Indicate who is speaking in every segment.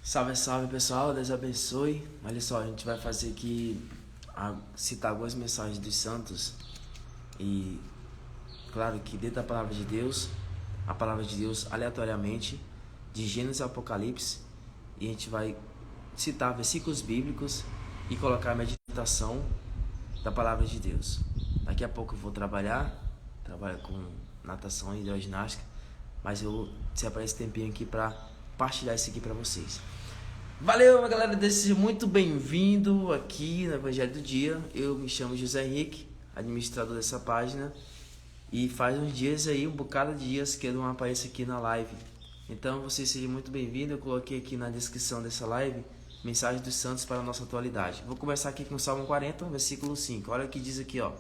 Speaker 1: Salve, salve pessoal, Deus abençoe. Olha só, a gente vai fazer aqui, citar algumas mensagens dos santos. E claro que dentro da palavra de Deus, a palavra de Deus aleatoriamente, de Gênesis a Apocalipse. E a gente vai citar versículos bíblicos e colocar a meditação da palavra de Deus. Daqui a pouco eu vou trabalho com natação e hidroginástica, mas eu vou separar esse tempinho aqui para partilhar isso aqui para vocês. Valeu, galera, seja muito bem-vindo aqui no Evangelho do Dia. Eu me chamo José Henrique, administrador dessa página, e faz uns dias aí, um bocado de dias que eu não apareço aqui na live. Então você seja muito bem-vindo. Eu coloquei aqui na descrição dessa live mensagem dos santos para a nossa atualidade. Vou começar aqui com o Salmo 40, versículo 5. Olha o que diz aqui, ó.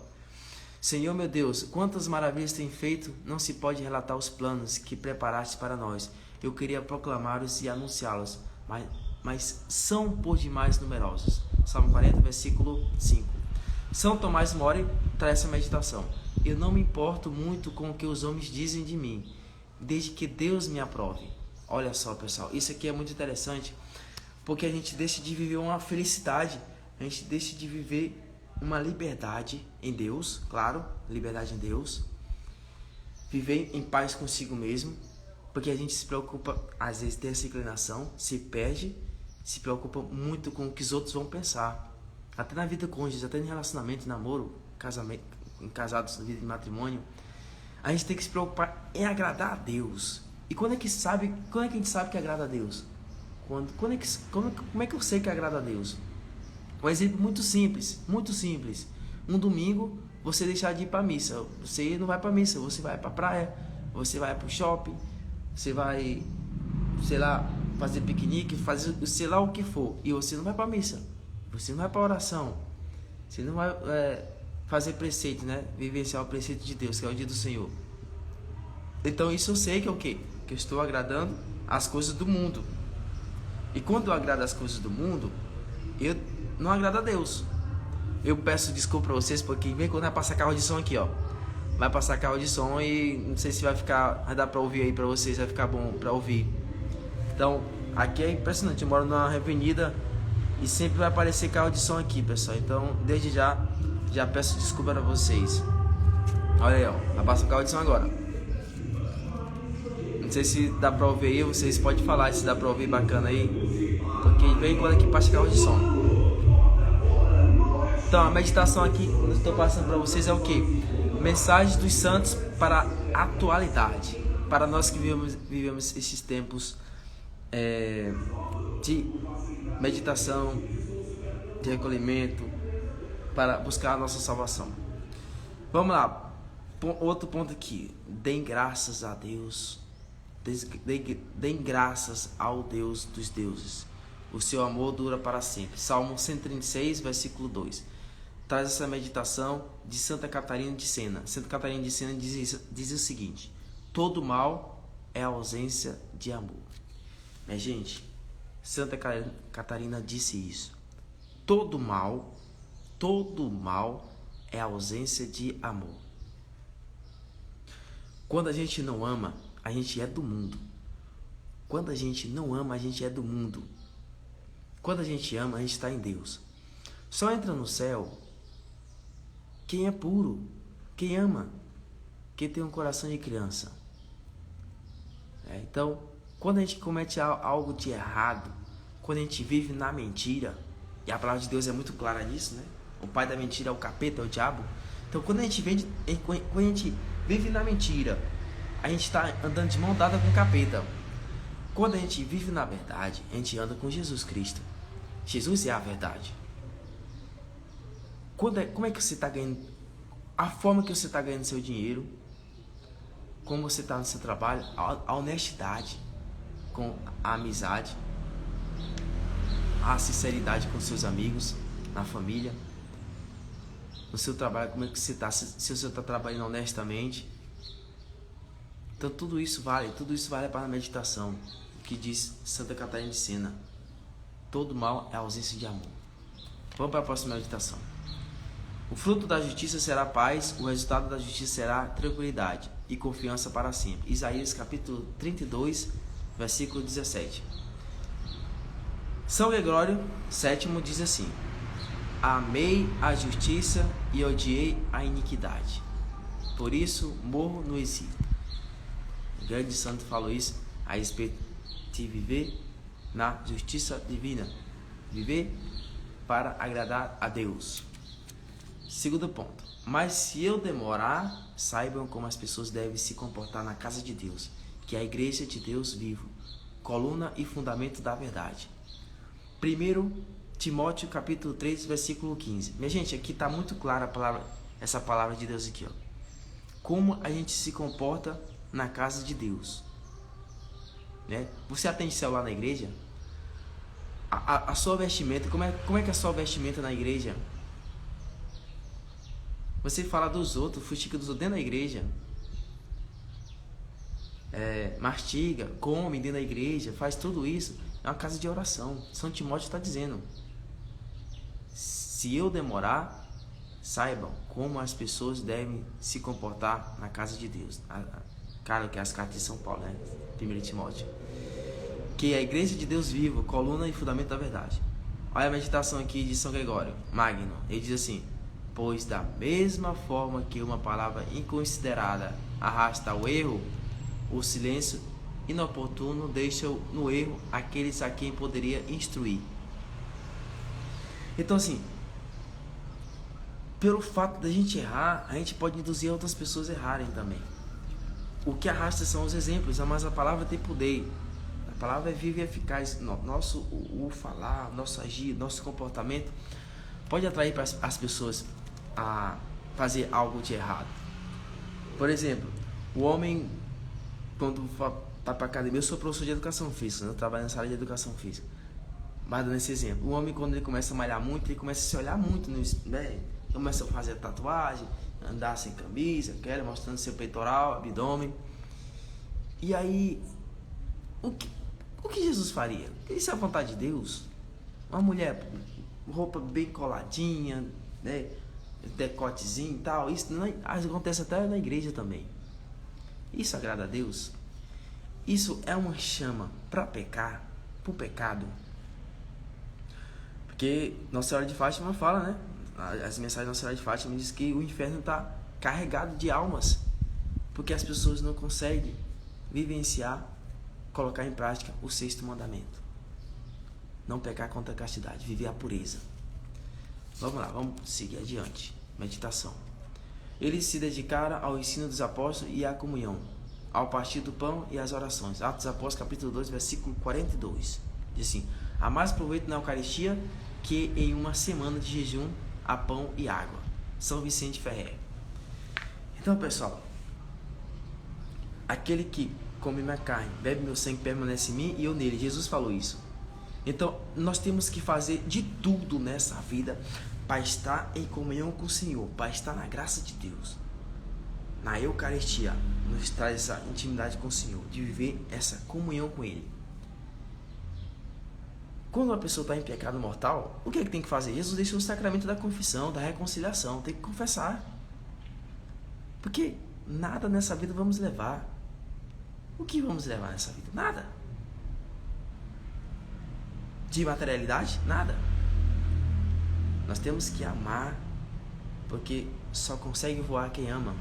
Speaker 1: Senhor meu Deus, quantas maravilhas tem feito, não se pode relatar os planos que preparaste para nós. Eu queria proclamá-los e anunciá-los, mas são por demais numerosos. Salmo 40, versículo 5. São Tomás More traz essa meditação. Eu não me importo muito com o que os homens dizem de mim, desde que Deus me aprove. Olha só, pessoal, isso aqui é muito interessante, porque a gente deixa de viver uma felicidade, a gente deixa de viver uma liberdade em Deus, claro, liberdade em Deus, viver em paz consigo mesmo, porque a gente se preocupa, às vezes tem essa inclinação, se perde, se preocupa muito com o que os outros vão pensar, até na vida cônjuge, até em relacionamento, namoro, casamento, em casados, vida de matrimônio, a gente tem que se preocupar em agradar a Deus. E quando é que a gente sabe que agrada a Deus? Como é que eu sei que agrada a Deus? Um exemplo muito simples. Um domingo, você deixar de ir para a missa. Você não vai para a missa, você vai para a praia, você vai para o shopping, você vai, sei lá, fazer piquenique, fazer sei lá o que for. E você não vai para a missa, você não vai para a oração, você não vai fazer preceito, né? Vivenciar o preceito de Deus, que é o dia do Senhor. Então isso eu sei que é o quê? Que eu estou agradando as coisas do mundo. E quando eu agrado as coisas do mundo, eu não agrado a Deus. Eu peço desculpa pra vocês, porque vem quando vai passar carro de som aqui, ó. Vai passar carro de som e não sei se vai dar pra ouvir aí pra vocês, vai ficar bom pra ouvir. Então, aqui é impressionante, eu moro numa avenida e sempre vai aparecer carro de som aqui, pessoal. Então, desde já peço desculpa pra vocês. Olha aí, ó, vai passar o carro de som agora. Não sei se dá pra ouvir aí, vocês podem falar se dá pra ouvir bacana aí, porque vem quando aqui passa carro de som. Então, a meditação aqui que eu estou passando para vocês é o que? Mensagens dos santos para a atualidade. Para nós que vivemos esses tempos de meditação, de recolhimento, para buscar a nossa salvação. Vamos lá. Outro ponto aqui. Deem graças a Deus. Deem graças ao Deus dos deuses. O seu amor dura para sempre. Salmo 136, versículo 2. Traz essa meditação de Santa Catarina de Sena. Santa Catarina de Sena diz o seguinte: todo mal é ausência de amor. Minha gente, Santa Catarina disse isso. Todo mal é ausência de amor. Quando a gente não ama, a gente é do mundo. Quando a gente não ama, a gente é do mundo. Quando a gente ama, a gente está em Deus. Só entra no céu quem é puro, quem ama, quem tem um coração de criança. Então, quando a gente comete algo de errado, quando a gente vive na mentira, e a palavra de Deus é muito clara nisso, né? O pai da mentira é o capeta, é o diabo. Então, quando a gente vive na mentira, a gente está andando de mão dada com o capeta. Quando a gente vive na verdade, a gente anda com Jesus Cristo. Jesus é a verdade. Como é que você está ganhando? A forma que você está ganhando seu dinheiro, como você está no seu trabalho, a honestidade com a amizade, a sinceridade com seus amigos, na família, no seu trabalho, como é que você está? Se você está trabalhando honestamente. Então tudo isso vale para a meditação, que diz Santa Catarina de Sena. Todo mal é ausência de amor. Vamos para a próxima meditação. O fruto da justiça será paz, o resultado da justiça será tranquilidade e confiança para sempre. Isaías capítulo 32, versículo 17. São Gregório VII diz assim: amei a justiça e odiei a iniquidade, por isso morro no exílio. O grande santo falou isso a respeito de viver na justiça divina, viver para agradar a Deus. Segundo ponto: mas se eu demorar, saibam como as pessoas devem se comportar na casa de Deus, que é a igreja de Deus vivo, coluna e fundamento da verdade. 1 Timóteo capítulo 3, versículo 15. Minha gente, aqui está muito clara essa palavra de Deus aqui, ó. Como a gente se comporta na casa de Deus, né? Você atende celular na igreja? A sua vestimenta, como é que é a sua vestimenta na igreja? Você fala dos outros, fuxica dos outros dentro da igreja. Mastiga, come dentro da igreja, faz tudo isso. É uma casa de oração. São Timóteo está dizendo: se eu demorar, saibam como as pessoas devem se comportar na casa de Deus. Cara, que é as cartas de São Paulo, né? 1 Timóteo. Que é a igreja de Deus vivo, coluna e fundamento da verdade. Olha a meditação aqui de São Gregório Magno. Ele diz assim: pois da mesma forma que uma palavra inconsiderada arrasta ao erro, o silêncio inoportuno deixa no erro aqueles a quem poderia instruir. Então, assim, pelo fato da gente errar, a gente pode induzir outras pessoas a errarem também. O que arrasta são os exemplos, mas a palavra tem poder. A palavra é viva e eficaz. O falar, nosso agir, nosso comportamento pode atrair as pessoas a fazer algo de errado. Por exemplo, o homem, quando tá para academia, eu sou professor de educação física, né? Eu trabalho nessa área de educação física. Mas dando esse exemplo, o homem, quando ele começa a malhar muito, ele começa a se olhar muito, né? Começa a fazer tatuagem, andar sem camisa, mostrando seu peitoral, abdômen. E aí, o que Jesus faria? Isso é a vontade de Deus? Uma mulher, roupa bem coladinha, né? Decotezinho e tal, isso não acontece até na igreja também. Isso agrada a Deus? Isso é uma chama para pecar, para o pecado? Porque Nossa Senhora de Fátima fala, né? As mensagens da Nossa Senhora de Fátima diz que o inferno está carregado de almas, porque as pessoas não conseguem vivenciar, colocar em prática o 6º mandamento: não pecar contra a castidade, viver a pureza. Vamos lá, vamos seguir adiante. Meditação. Eles se dedicaram ao ensino dos apóstolos e à comunhão, ao partir do pão e às orações. Atos dos Apóstolos, capítulo 2, versículo 42. Diz assim: há mais proveito na Eucaristia que em uma semana de jejum a pão e água. São Vicente Ferrer. Então, pessoal, aquele que come minha carne, bebe meu sangue, permanece em mim e eu nele. Jesus falou isso. Então, nós temos que fazer de tudo nessa vida para estar em comunhão com o Senhor, para estar na graça de Deus. Na Eucaristia, nos traz essa intimidade com o Senhor, de viver essa comunhão com Ele. Quando uma pessoa está em pecado mortal, o que é que tem que fazer? Jesus deixou o sacramento da confissão, da reconciliação, tem que confessar. Porque nada nessa vida vamos levar. O que vamos levar nessa vida? Nada. De materialidade? Nada. Nós temos que amar, porque só consegue voar quem ama.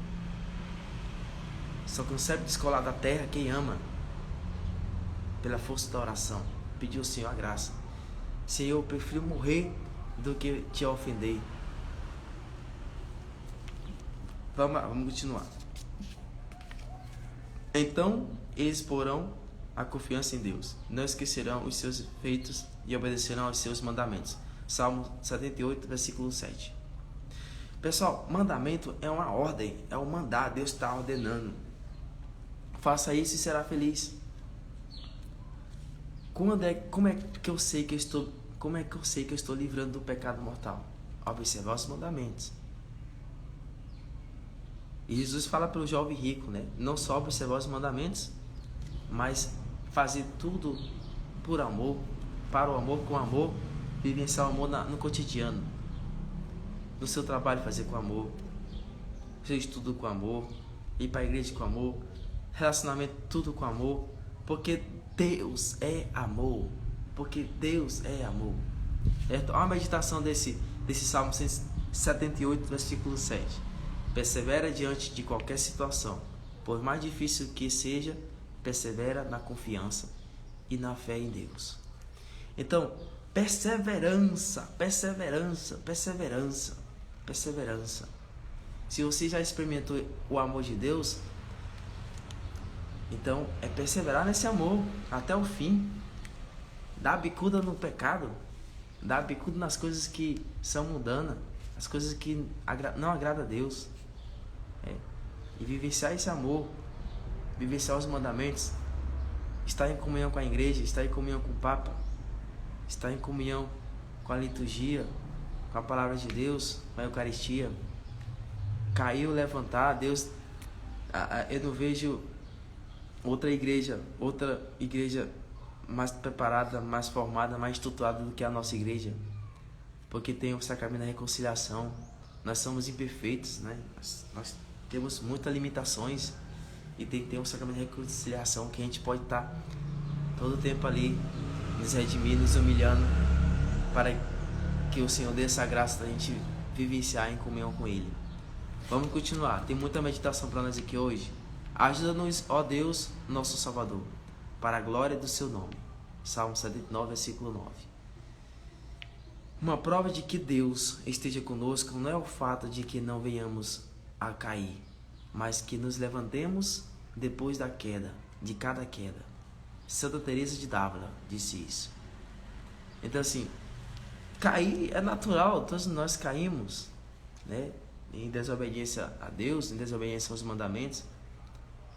Speaker 1: Só consegue descolar da terra quem ama. Pela força da oração. Pedir ao Senhor a graça. Senhor, eu prefiro morrer do que te ofender. Vamos continuar. Então eles porão a confiança em Deus, não esquecerão os seus feitos e obedecerão aos seus mandamentos. Salmo 78, versículo 7. Pessoal, mandamento é uma ordem, é um mandar, Deus está ordenando. Faça isso e será feliz. Como é que eu sei que eu estou livrando do pecado mortal? Observar os mandamentos. E Jesus fala para o jovem rico, né? Não só observar os mandamentos, mas fazer tudo por amor, para o amor, com amor, vivenciar o amor no cotidiano. No seu trabalho fazer com amor, seu estudo com amor, ir para a igreja com amor, relacionamento tudo com amor, porque Deus é amor. porque Deus é amor. Olha a meditação desse Salmo 178, versículo 7. Persevera diante de qualquer situação, por mais difícil que seja, persevera na confiança e na fé em Deus. Então, perseverança. Se você já experimentou o amor de Deus, então é perseverar nesse amor até o fim. Dá bicuda no pecado, dá bicuda nas coisas que são mundanas, as coisas que não agradam a Deus. E vivenciar esse amor, vivenciar os mandamentos, estar em comunhão com a igreja, estar em comunhão com o Papa, estar em comunhão com a liturgia, com a palavra de Deus, com a Eucaristia. Caiu, levantar, Deus, eu não vejo outra igreja mais preparada, mais formada, mais estruturada do que a nossa igreja, porque tem o sacramento da reconciliação. Nós somos imperfeitos, né? Nós temos muitas limitações e tem que ter um sacramento de reconciliação que a gente pode estar todo o tempo ali nos redimindo, nos humilhando, para que o Senhor dê essa graça da gente vivenciar em comunhão com Ele. Vamos continuar, tem muita meditação para nós aqui hoje. Ajuda-nos, ó Deus, nosso Salvador, para a glória do seu nome. Salmo 79, versículo 9. Uma prova de que Deus esteja conosco não é o fato de que não venhamos a cair, mas que nos levantemos depois da queda, de cada queda. Santa Teresa de D'Ávila disse isso. Então assim, cair é natural, todos nós caímos, né? Em desobediência a Deus, em desobediência aos mandamentos.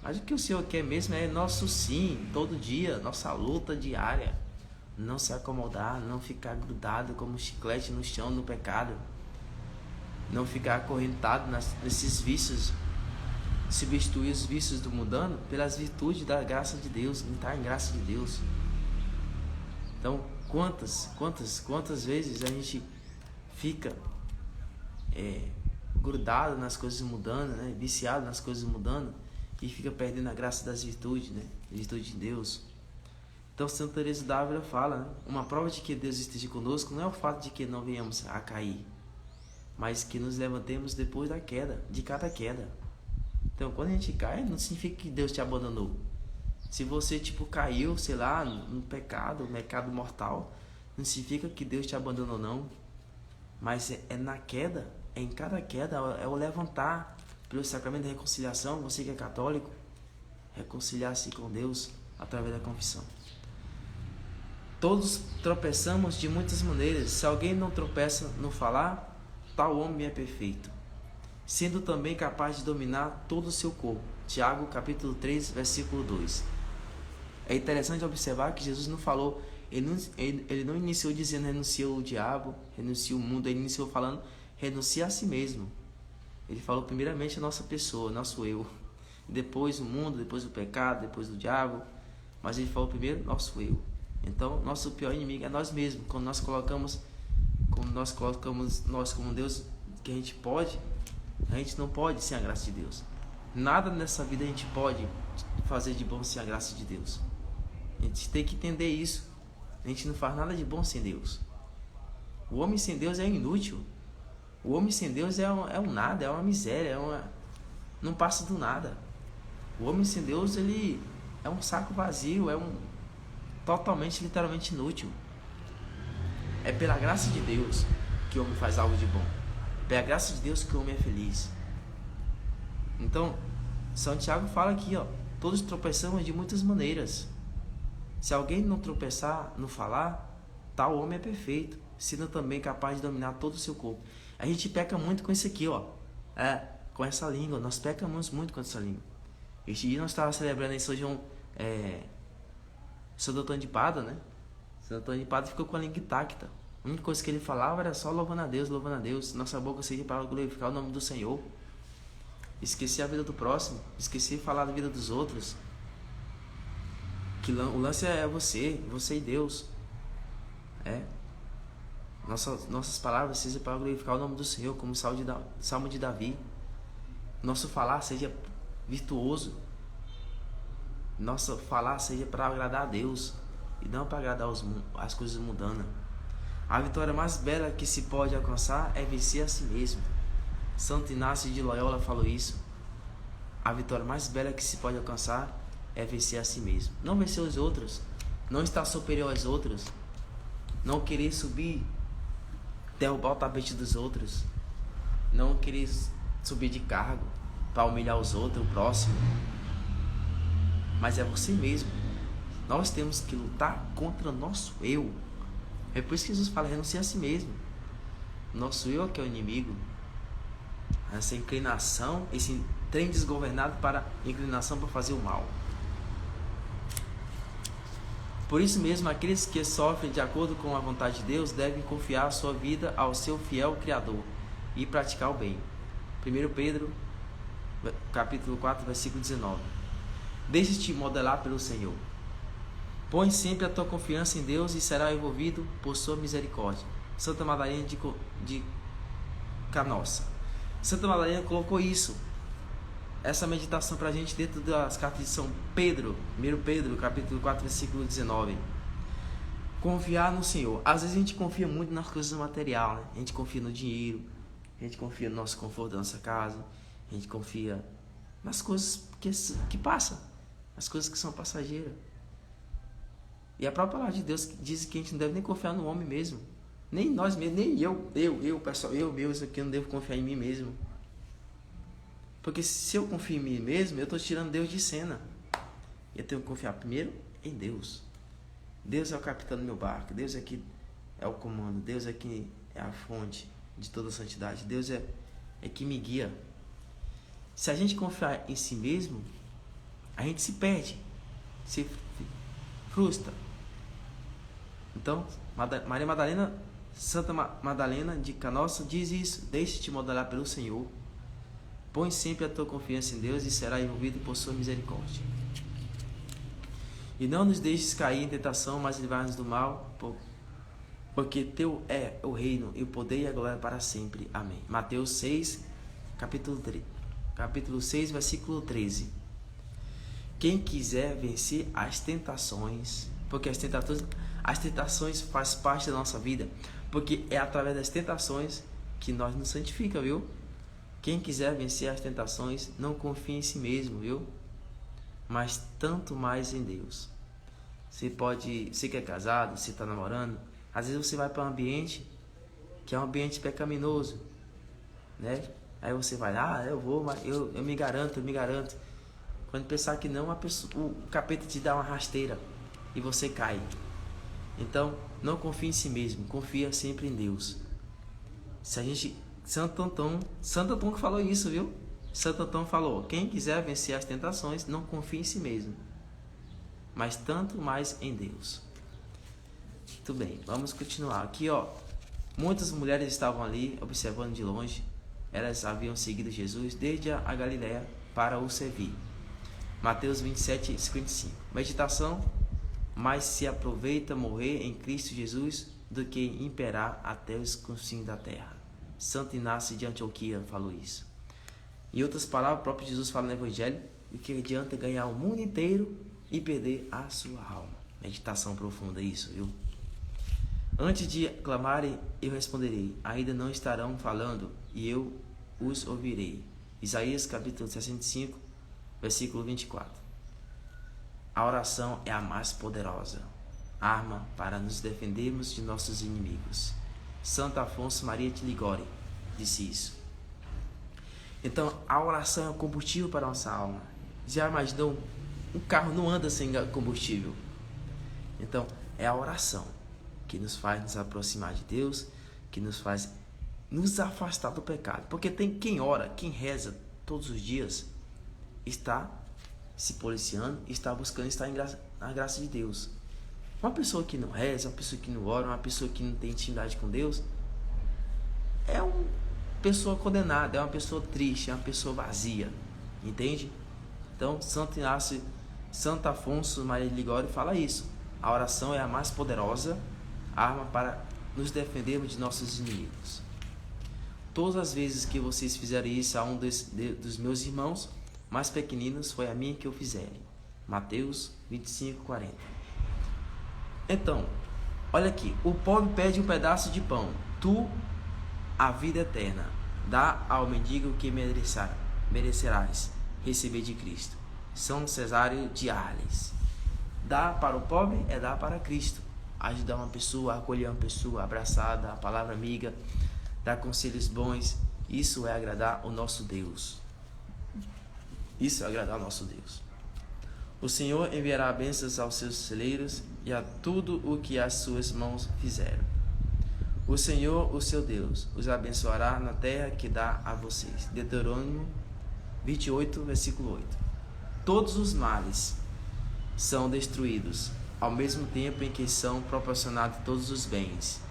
Speaker 1: Mas o que o Senhor quer mesmo é nosso sim, todo dia, nossa luta diária. Não se acomodar, não ficar grudado como um chiclete no chão, no pecado. Não ficar acorrentado nesses vícios. Substituir os vícios do mundano pelas virtudes da graça de Deus, entrar em graça de Deus. Então, quantas vezes a gente fica grudado nas coisas mudando, né? Viciado nas coisas mudando, e fica perdendo a graça das virtudes, né? A virtude de Deus. Então Santa Teresa d'Ávila fala, né? Uma prova de que Deus esteja conosco não é o fato de que não venhamos a cair, mas que nos levantemos depois da queda, de cada queda. Então quando a gente cai, não significa que Deus te abandonou. Se você caiu, sei lá, no pecado mortal, não significa que Deus te abandonou, não. Mas é na queda, é em cada queda, é o levantar pelo sacramento da reconciliação. Você que é católico, reconciliar-se com Deus através da confissão. Todos tropeçamos de muitas maneiras. Se alguém não tropeça no falar, tal homem é perfeito, sendo também capaz de dominar todo o seu corpo. Tiago capítulo 3, versículo 2. É interessante observar que Jesus não falou, ele não iniciou dizendo renuncia o diabo, renuncia o mundo, ele iniciou falando renuncia a si mesmo. Ele falou primeiramente a nossa pessoa, nosso eu, depois o mundo, depois o pecado, depois o diabo, mas ele falou primeiro nosso eu. Então nosso pior inimigo é nós mesmos. Quando nós colocamos nós como Deus, que a gente não pode sem a graça de Deus. Nada nessa vida a gente pode fazer de bom sem a graça de Deus. A gente tem que entender isso. A gente não faz nada de bom sem Deus. O homem sem Deus é inútil. O homem sem Deus é um nada, é uma miséria, não passa do nada. O homem sem Deus, ele é um saco vazio, totalmente, literalmente inútil. É pela graça de Deus que o homem faz algo de bom. Pela graça de Deus que o homem é feliz. Então, São Tiago fala aqui, todos tropeçamos de muitas maneiras. Se alguém não tropeçar no falar, tal homem é perfeito, sendo também capaz de dominar todo o seu corpo. A gente peca muito com isso aqui, com essa língua. Nós pecamos muito com essa língua. Este dia nós estávamos celebrando em São Doutor de Pada, né? São Doutor de Pada ficou com a língua intacta. A única coisa que ele falava era só louvando a Deus. Nossa boca seja para glorificar o nome do Senhor. Esquecer a vida do próximo, esquecer de falar da vida dos outros. Que o lance é você e Deus. Nossas palavras sejam para glorificar o nome do Senhor, como o Salmo de Davi. Nosso falar seja virtuoso. Nosso falar seja para agradar a Deus. e não para agradar as coisas mundanas. A vitória mais bela que se pode alcançar é vencer a si mesmo. Santo Inácio de Loyola falou isso. A vitória mais bela que se pode alcançar é vencer a si mesmo. Não vencer os outros, não estar superior aos outros, não querer subir, derrubar o tapete dos outros, não querer subir de cargo para humilhar os outros, o próximo. Mas é você mesmo. Nós temos que lutar contra o nosso eu. É por isso que Jesus fala, renunciar a si mesmo. Nosso eu é que é o inimigo. Essa inclinação, esse trem desgovernado para inclinação para fazer o mal. Por isso mesmo, aqueles que sofrem de acordo com a vontade de Deus devem confiar a sua vida ao seu fiel Criador e praticar o bem. 1 Pedro, capítulo 4, versículo 19. Deixe-te modelar pelo Senhor. Põe sempre a tua confiança em Deus e será envolvido por sua misericórdia. Santa Madalena de Canossa. Santa Madalena colocou isso, essa meditação para a gente dentro das cartas de São Pedro, 1 Pedro, capítulo 4, versículo 19. Confiar no Senhor. Às vezes a gente confia muito nas coisas materiais, né? A gente confia no dinheiro, a gente confia no nosso conforto da nossa casa, a gente confia nas coisas que passam, as coisas que são passageiras. E a própria palavra de Deus diz que a gente não deve nem confiar no homem mesmo. Nem nós mesmos, nem eu, pessoal, eu mesmo aqui não devo confiar em mim mesmo. Porque se eu confio em mim mesmo, eu estou tirando Deus de cena. Eu tenho que confiar primeiro em Deus. Deus é o capitão do meu barco. Deus é que é o comando. Deus é que é a fonte de toda a santidade. Deus é que me guia. Se a gente confiar em si mesmo, a gente se perde, se frustra. Então, Maria Madalena, Santa Madalena de Canossa diz isso: deixe-te modelar pelo Senhor. Põe sempre a tua confiança em Deus e será envolvido por sua misericórdia. E não nos deixes cair em tentação, mas livrai-nos do mal, porque teu é o reino e o poder e a glória para sempre. Amém. Mateus 6, capítulo 6, versículo 13. Quem quiser vencer as tentações, porque as tentações faz parte da nossa vida, porque é através das tentações que nós nos santificamos, viu? Quem quiser vencer as tentações, não confie em si mesmo, viu? Mas tanto mais em Deus. Você que é casado, você está namorando, às vezes você vai para um ambiente que é um ambiente pecaminoso, né? Aí você vai, eu vou, mas eu me garanto. Quando pensar que não, o capeta te dá uma rasteira e você cai. Então, não confie em si mesmo, confia sempre em Deus. Santo Antão que falou isso, viu? Santo Antão falou: quem quiser vencer as tentações, não confie em si mesmo, mas tanto mais em Deus. Muito bem, vamos continuar. Aqui, ó, muitas mulheres estavam ali observando de longe. Elas haviam seguido Jesus desde a Galiléia para o servir. Mateus 27, 55. Meditação: mais se aproveita morrer em Cristo Jesus do que imperar até os confins da terra. Santo Inácio de Antioquia falou isso. Em outras palavras, o próprio Jesus fala no Evangelho que adianta ganhar o mundo inteiro e perder a sua alma. Meditação profunda, isso, viu? Antes de clamarem, eu responderei. Ainda não estarão falando e eu os ouvirei. Isaías capítulo 65, versículo 24. A oração é a mais poderosa arma para nos defendermos de nossos inimigos. Santo Afonso Maria de Ligório disse isso. Então, a oração é o combustível para a nossa alma. Já imaginou? Um carro não anda sem combustível. Então, é a oração que nos faz nos aproximar de Deus, que nos faz nos afastar do pecado. Porque tem quem ora, quem reza todos os dias, está se policiando, está buscando estar na graça de Deus. Uma pessoa que não reza, uma pessoa que não ora, uma pessoa que não tem intimidade com Deus, é uma pessoa condenada, é uma pessoa triste, é uma pessoa vazia. Entende? Então, Santo Afonso Maria de Ligório fala isso. A oração é a mais poderosa arma para nos defendermos de nossos inimigos. Todas as vezes que vocês fizerem isso a um dos meus irmãos mais pequeninos, foi a mim que eu fizerem. Mateus 25, 40. Então, olha aqui, o pobre pede um pedaço de pão, tu a vida eterna, dá ao mendigo que merecerás receber de Cristo. São Cesário de Arles. Dar para o pobre é dar para Cristo. Ajudar uma pessoa, acolher uma pessoa, abraçar, dar a palavra amiga, dar conselhos bons. Isso é agradar o nosso Deus. Isso é agradar o nosso Deus. O Senhor enviará bênçãos aos seus celeiros e a tudo o que as suas mãos fizeram. O Senhor, o seu Deus, os abençoará na terra que dá a vocês. Deuteronômio 28, versículo 8. Todos os males são destruídos, ao mesmo tempo em que são proporcionados todos os bens.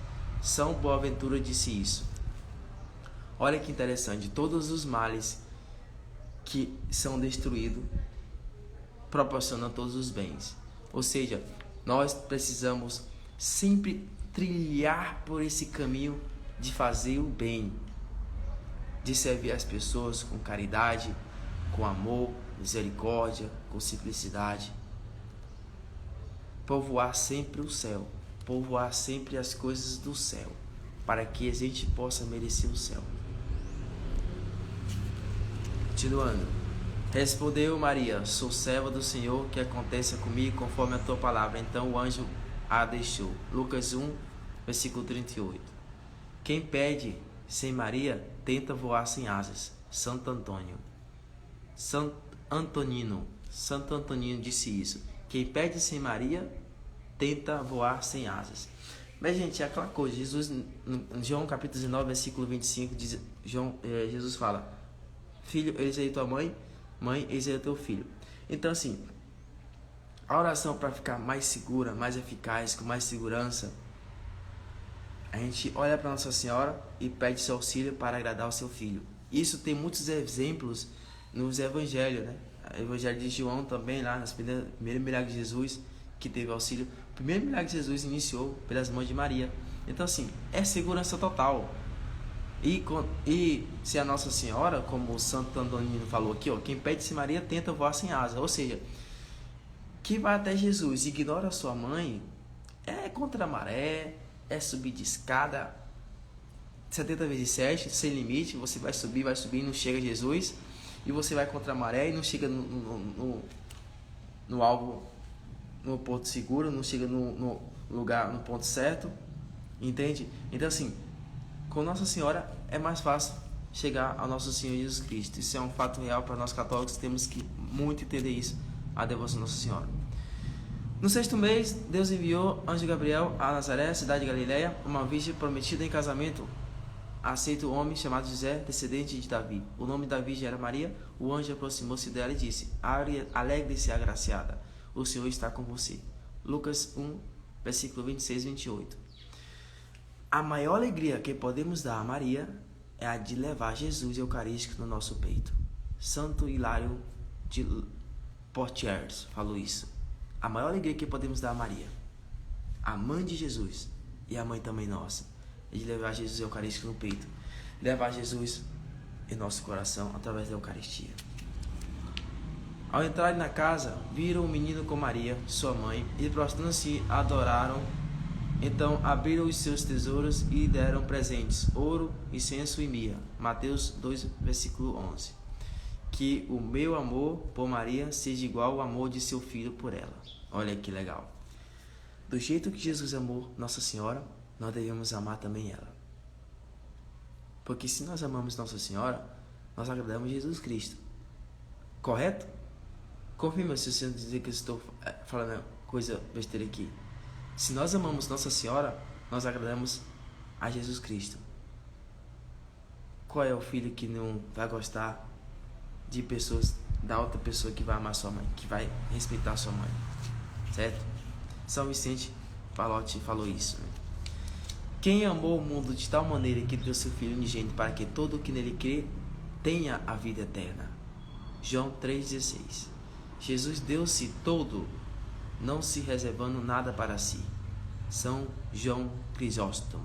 Speaker 1: São Boaventura disse isso. Olha que interessante, todos os males que são destruídos proporcionam todos os bens. Ou seja, nós precisamos sempre trilhar por esse caminho de fazer o bem, de servir as pessoas com caridade, com amor, misericórdia, com simplicidade. Povoar sempre o céu, povoar sempre as coisas do céu, para que a gente possa merecer o céu. Continuando. Respondeu Maria, sou serva do Senhor, que aconteça comigo conforme a tua palavra. Então o anjo a deixou. Lucas 1, versículo 38. Quem pede sem Maria, tenta voar sem asas. Santo Antônio. Santo Antonino disse isso. Quem pede sem Maria, tenta voar sem asas. Mas, gente, é aquela coisa. Jesus, em João capítulo 19, versículo 25, Jesus fala: Filho, eis aí tua mãe, mãe, eis aí o teu filho. Então, assim, a oração para ficar mais segura, mais eficaz, com mais segurança, a gente olha para Nossa Senhora e pede seu auxílio para agradar o seu filho. Isso tem muitos exemplos nos evangelhos, né? O evangelho de João também, lá nos primeiros milagres de Jesus, que teve auxílio. O primeiro milagre de Jesus iniciou pelas mãos de Maria. Então, assim, é segurança total. E se a Nossa Senhora, como o Santo Antonino falou aqui, ó, quem pede sem Maria tenta voar sem asa. Ou seja, quem vai até Jesus e ignora a sua mãe é contra a maré, é subir de escada 70 vezes 7, sem limite. Você vai subir e não chega a Jesus. E você vai contra a maré e não chega no alvo, no ponto seguro, não chega no lugar, no ponto certo. Entende? Então, assim, com Nossa Senhora é mais fácil chegar ao nosso Senhor Jesus Cristo. Isso é um fato real para nós católicos, temos que muito entender isso, a devoção de Nossa Senhora. No 6º mês, Deus enviou anjo Gabriel a Nazaré, cidade de Galileia, uma virgem prometida em casamento. Aceita um homem chamado José, descendente de Davi. O nome da virgem era Maria. O anjo aproximou-se dela e disse: Alegre-se, agraciada, o Senhor está com você. Lucas 1, versículo 26 e 28. A maior alegria que podemos dar a Maria é a de levar Jesus Eucarístico no nosso peito. Santo Hilário de Poitiers falou isso. A maior alegria que podemos dar a Maria, a mãe de Jesus e a mãe também nossa, é de levar Jesus Eucarístico no peito. Levar Jesus em nosso coração através da Eucaristia. Ao entrarem na casa, viram o menino com Maria, sua mãe, e prostrando-se adoraram. Então abriram os seus tesouros e deram presentes, ouro, incenso e mirra. Mateus 2, versículo 11. Que o meu amor por Maria seja igual ao amor de seu filho por ela. Olha que legal. Do jeito que Jesus amou Nossa Senhora, nós devemos amar também ela. Porque se nós amamos Nossa Senhora, nós agradamos Jesus Cristo. Correto? Confirma se você não dizer que eu estou falando coisa besteira aqui. Se nós amamos Nossa Senhora, nós agradamos a Jesus Cristo. Qual é o filho que não vai gostar de pessoas, da outra pessoa que vai amar sua mãe, que vai respeitar sua mãe? Certo? São Vicente Palotti falou isso, né? Quem amou o mundo de tal maneira que deu seu Filho unigênito para que todo o que nele crê tenha a vida eterna. João 3,16. Jesus deu-se todo, não se reservando nada para si. São João Crisóstomo.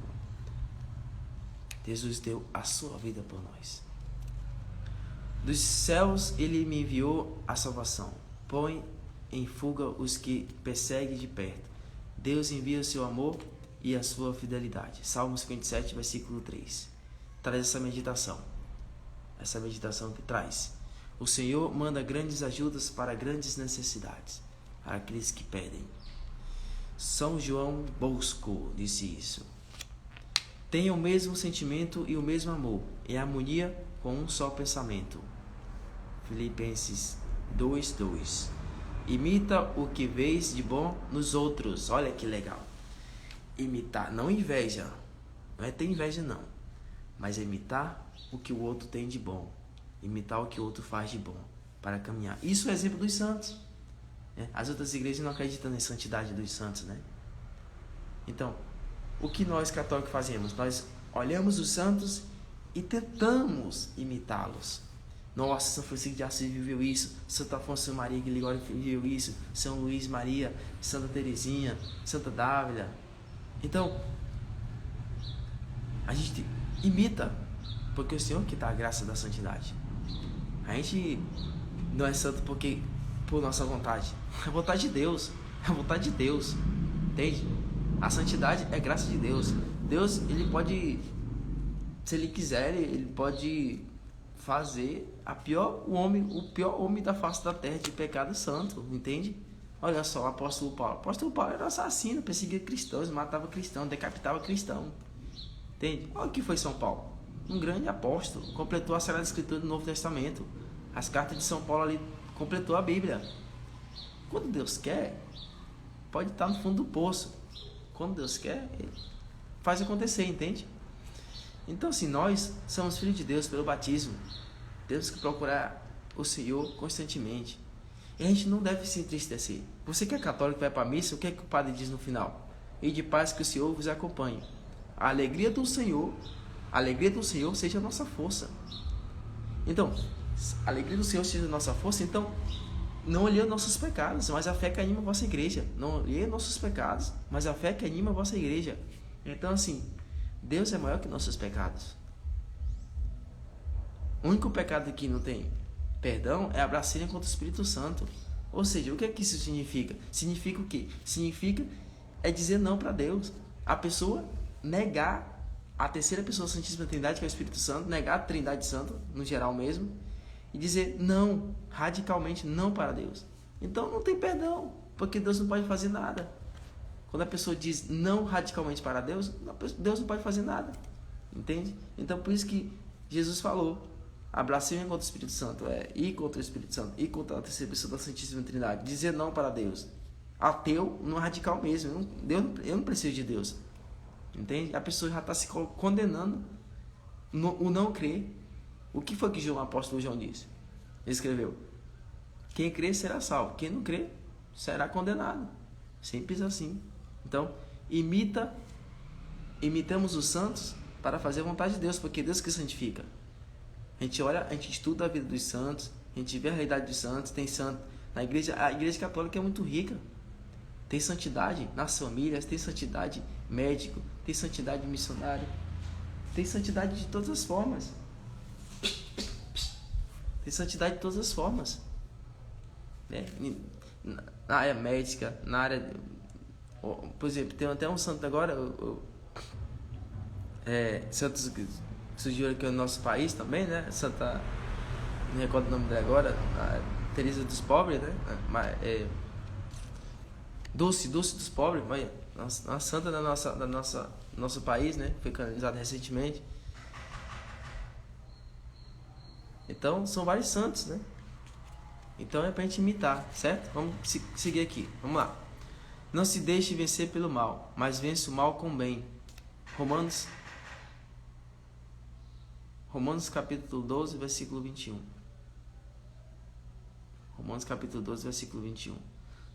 Speaker 1: Jesus deu a sua vida por nós. Dos céus ele me enviou a salvação. Põe em fuga os que perseguem de perto. Deus envia o seu amor e a sua fidelidade. Salmo 57, versículo 3. Traz essa meditação que traz. O Senhor manda grandes ajudas para grandes necessidades, para aqueles que pedem. São João Bosco disse isso. Tenha o mesmo sentimento e o mesmo amor, em harmonia com um só pensamento. Filipenses 2:2. Imita o que vês de bom nos outros. Olha que legal. Imitar, não inveja. Não é ter inveja não, mas é imitar o que o outro tem de bom. Imitar o que o outro faz de bom para caminhar. Isso é exemplo dos santos. As outras igrejas não acreditam na santidade dos santos, né? Então, o que nós católicos fazemos? Nós olhamos os santos e tentamos imitá-los. Nossa, São Francisco de Assis viveu isso, Santo Afonso Maria de Ligório viveu isso, São Luís Maria, Santa Teresinha, Santa Dávila. Então, a gente imita, porque o Senhor que dá a graça da santidade. A gente não é santo porque por nossa vontade, é a vontade de Deus, é a vontade de Deus, entende? A santidade é graça de Deus. Deus, ele pode, se ele quiser, ele pode fazer o pior homem da face da terra de pecado santo, entende? Olha só, o apóstolo Paulo. O apóstolo Paulo era assassino, perseguia cristãos, matava cristãos, decapitava cristão. Entende? Olha o que foi São Paulo. Um grande apóstolo, completou a Sagrada Escritura do Novo Testamento. As cartas de São Paulo ali, completou a Bíblia. Quando Deus quer, pode estar no fundo do poço. Quando Deus quer, ele faz acontecer, entende? Então, assim, nós somos filhos de Deus pelo batismo. Temos que procurar o Senhor constantemente. E a gente não deve se entristecer. Você que é católico, vai para a missa, o que é que o padre diz no final? E de paz que o Senhor vos acompanhe. A alegria do Senhor seja a nossa força. Então, a alegria do Senhor seja a nossa força, então, não olhei nossos pecados, mas a fé que anima a vossa igreja. Não olhei nossos pecados, mas a fé que anima a vossa igreja. Então, assim, Deus é maior que nossos pecados. O único pecado que não tem perdão é a blasfêmia contra o Espírito Santo. Ou seja, o que é que isso significa? Significa o quê? Significa é dizer não para Deus. A pessoa negar a terceira pessoa da Santíssima Trindade, que é o Espírito Santo, negar a Trindade Santa, no geral mesmo, e dizer não, radicalmente não para Deus. Então não tem perdão, porque Deus não pode fazer nada. Quando a pessoa diz não radicalmente para Deus, Deus não pode fazer nada. Entende? Então por isso que Jesus falou, a blasfêmia contra o Espírito Santo é ir contra o Espírito Santo, ir contra a terceira pessoa da Santíssima Trindade, dizer não para Deus. Ateu não é radical mesmo, eu não preciso de Deus. Entende? A pessoa já está se condenando o não crer. O que foi que o apóstolo João disse? Ele escreveu: quem crê será salvo, quem não crê será condenado. Simples assim. Então, imitamos os santos para fazer a vontade de Deus, porque Deus que santifica. A gente olha, a gente estuda a vida dos santos, a gente vê a realidade dos santos, tem santo. A igreja católica é muito rica. Tem santidade nas famílias, tem santidade médico, tem santidade missionário, tem santidade de todas as formas. Tem santidade de todas as formas. Na área médica, na área... Por exemplo, tem até um santo agora, santos que surgiu aqui no nosso país também, né? Santa... Não recordo o nome dela agora, a Teresa dos Pobres, né? Dulce dos Pobres, uma santa da nosso país, né? Foi canonizada recentemente. Então, são vários santos, né? Então, é pra gente imitar, certo? Vamos seguir aqui, vamos lá. Não se deixe vencer pelo mal, mas vença o mal com o bem. Romanos capítulo 12, versículo 21. Romanos capítulo 12, versículo 21.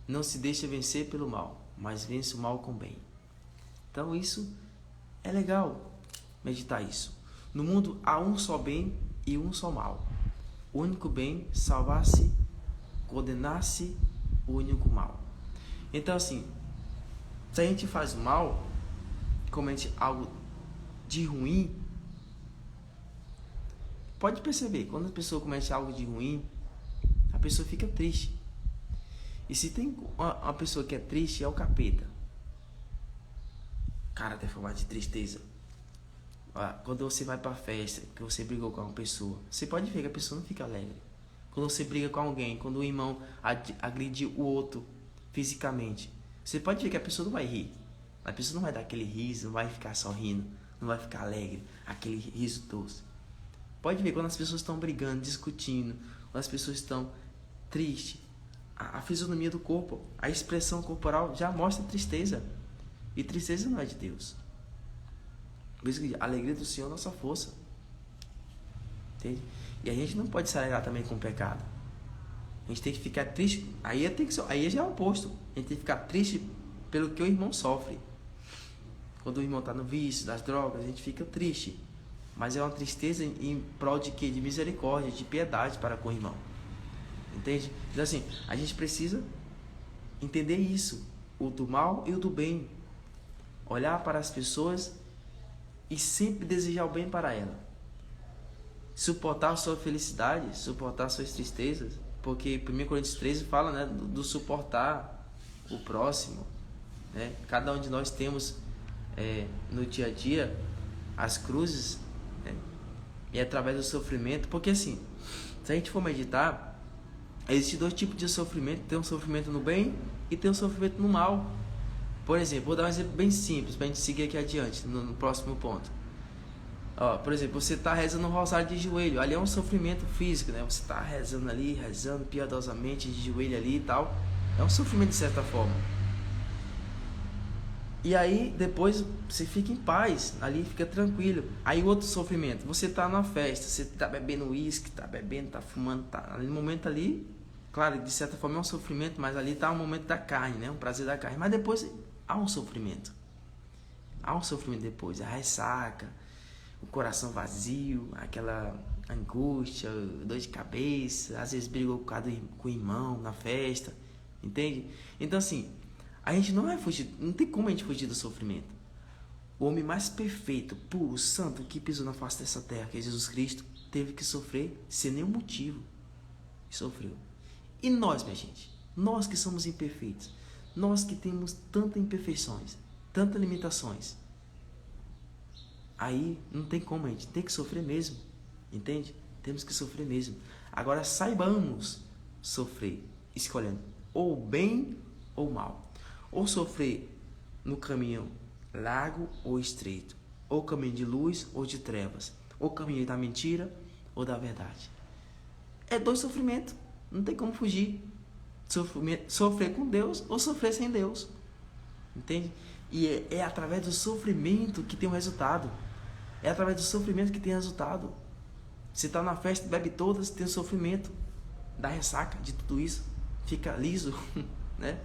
Speaker 1: Não se deixe vencer pelo mal, mas vença o mal com o bem. Então isso é legal, meditar isso. No mundo há um só bem e um só mal. O único bem, salvar-se, condenar-se, o único mal. Então assim, se a gente faz mal, comete algo de ruim, pode perceber, quando a pessoa comete algo de ruim, a pessoa fica triste. E se tem uma pessoa que é triste, é o capeta. caráter formado de tristeza. Quando você vai pra festa, que você brigou com uma pessoa, você pode ver que a pessoa não fica alegre. Quando você briga com alguém, quando o irmão agride o outro fisicamente, você pode ver que a pessoa não vai rir. A pessoa não vai dar aquele riso, não vai ficar sorrindo, não vai ficar alegre, aquele riso doce. Pode ver quando as pessoas estão brigando, discutindo, quando as pessoas estão tristes, a fisionomia do corpo, a expressão corporal já mostra tristeza. E tristeza não é de Deus. Por isso que a alegria do Senhor é nossa força. Entende? E a gente não pode se alegrar também com o pecado. A gente tem que ficar triste. Aí já é o oposto. A gente tem que ficar triste pelo que o irmão sofre. Quando o irmão está no vício, das drogas, a gente fica triste. Mas é uma tristeza em prol de quê? De misericórdia, de piedade para com o irmão. Entende? Então assim, a gente precisa entender isso. O do mal e o do bem. Olhar para as pessoas e sempre desejar o bem para ela. Suportar a sua felicidade, suportar as suas tristezas. Porque 1 Coríntios 13 fala, né, do suportar o próximo. Né? Cada um de nós temos no dia a dia as cruzes, né? E é através do sofrimento. Porque assim, se a gente for meditar, existem dois tipos de sofrimento. Tem um sofrimento no bem e tem um sofrimento no mal. Por exemplo, vou dar um exemplo bem simples para a gente seguir aqui adiante, no próximo ponto. Por exemplo, você está rezando um rosário de joelho, ali é um sofrimento físico, né? Você está rezando ali, rezando piedosamente de joelho ali e tal. É um sofrimento de certa forma. E aí, depois, você fica em paz, ali fica tranquilo. Aí, outro sofrimento, você está na festa, você está bebendo uísque, está bebendo, está fumando, tá no momento ali, claro, de certa forma é um sofrimento, mas ali está o momento da carne, né? Um prazer da carne. Mas depois há um sofrimento. Há um sofrimento depois, a ressaca, o coração vazio, aquela angústia, dor de cabeça, às vezes brigou com o irmão na festa, entende? Então assim, a gente não vai fugir, não tem como a gente fugir do sofrimento. O homem mais perfeito, puro, santo que pisou na face dessa terra, que é Jesus Cristo, teve que sofrer sem nenhum motivo. Sofreu. E nós, minha gente, nós que somos imperfeitos, nós que temos tantas imperfeições, tantas limitações, aí não tem como, a gente tem que sofrer mesmo, entende? Temos que sofrer mesmo. Agora saibamos sofrer, escolhendo ou bem ou mal. Ou sofrer no caminho largo ou estreito, ou caminho de luz ou de trevas, ou caminho da mentira ou da verdade. É dois sofrimentos, não tem como fugir. Sofrer com Deus ou sofrer sem Deus, entende? E é através do sofrimento que tem o resultado. É através do sofrimento que tem resultado. Você está na festa, bebe todas, tem o sofrimento da ressaca de tudo isso, fica liso, né?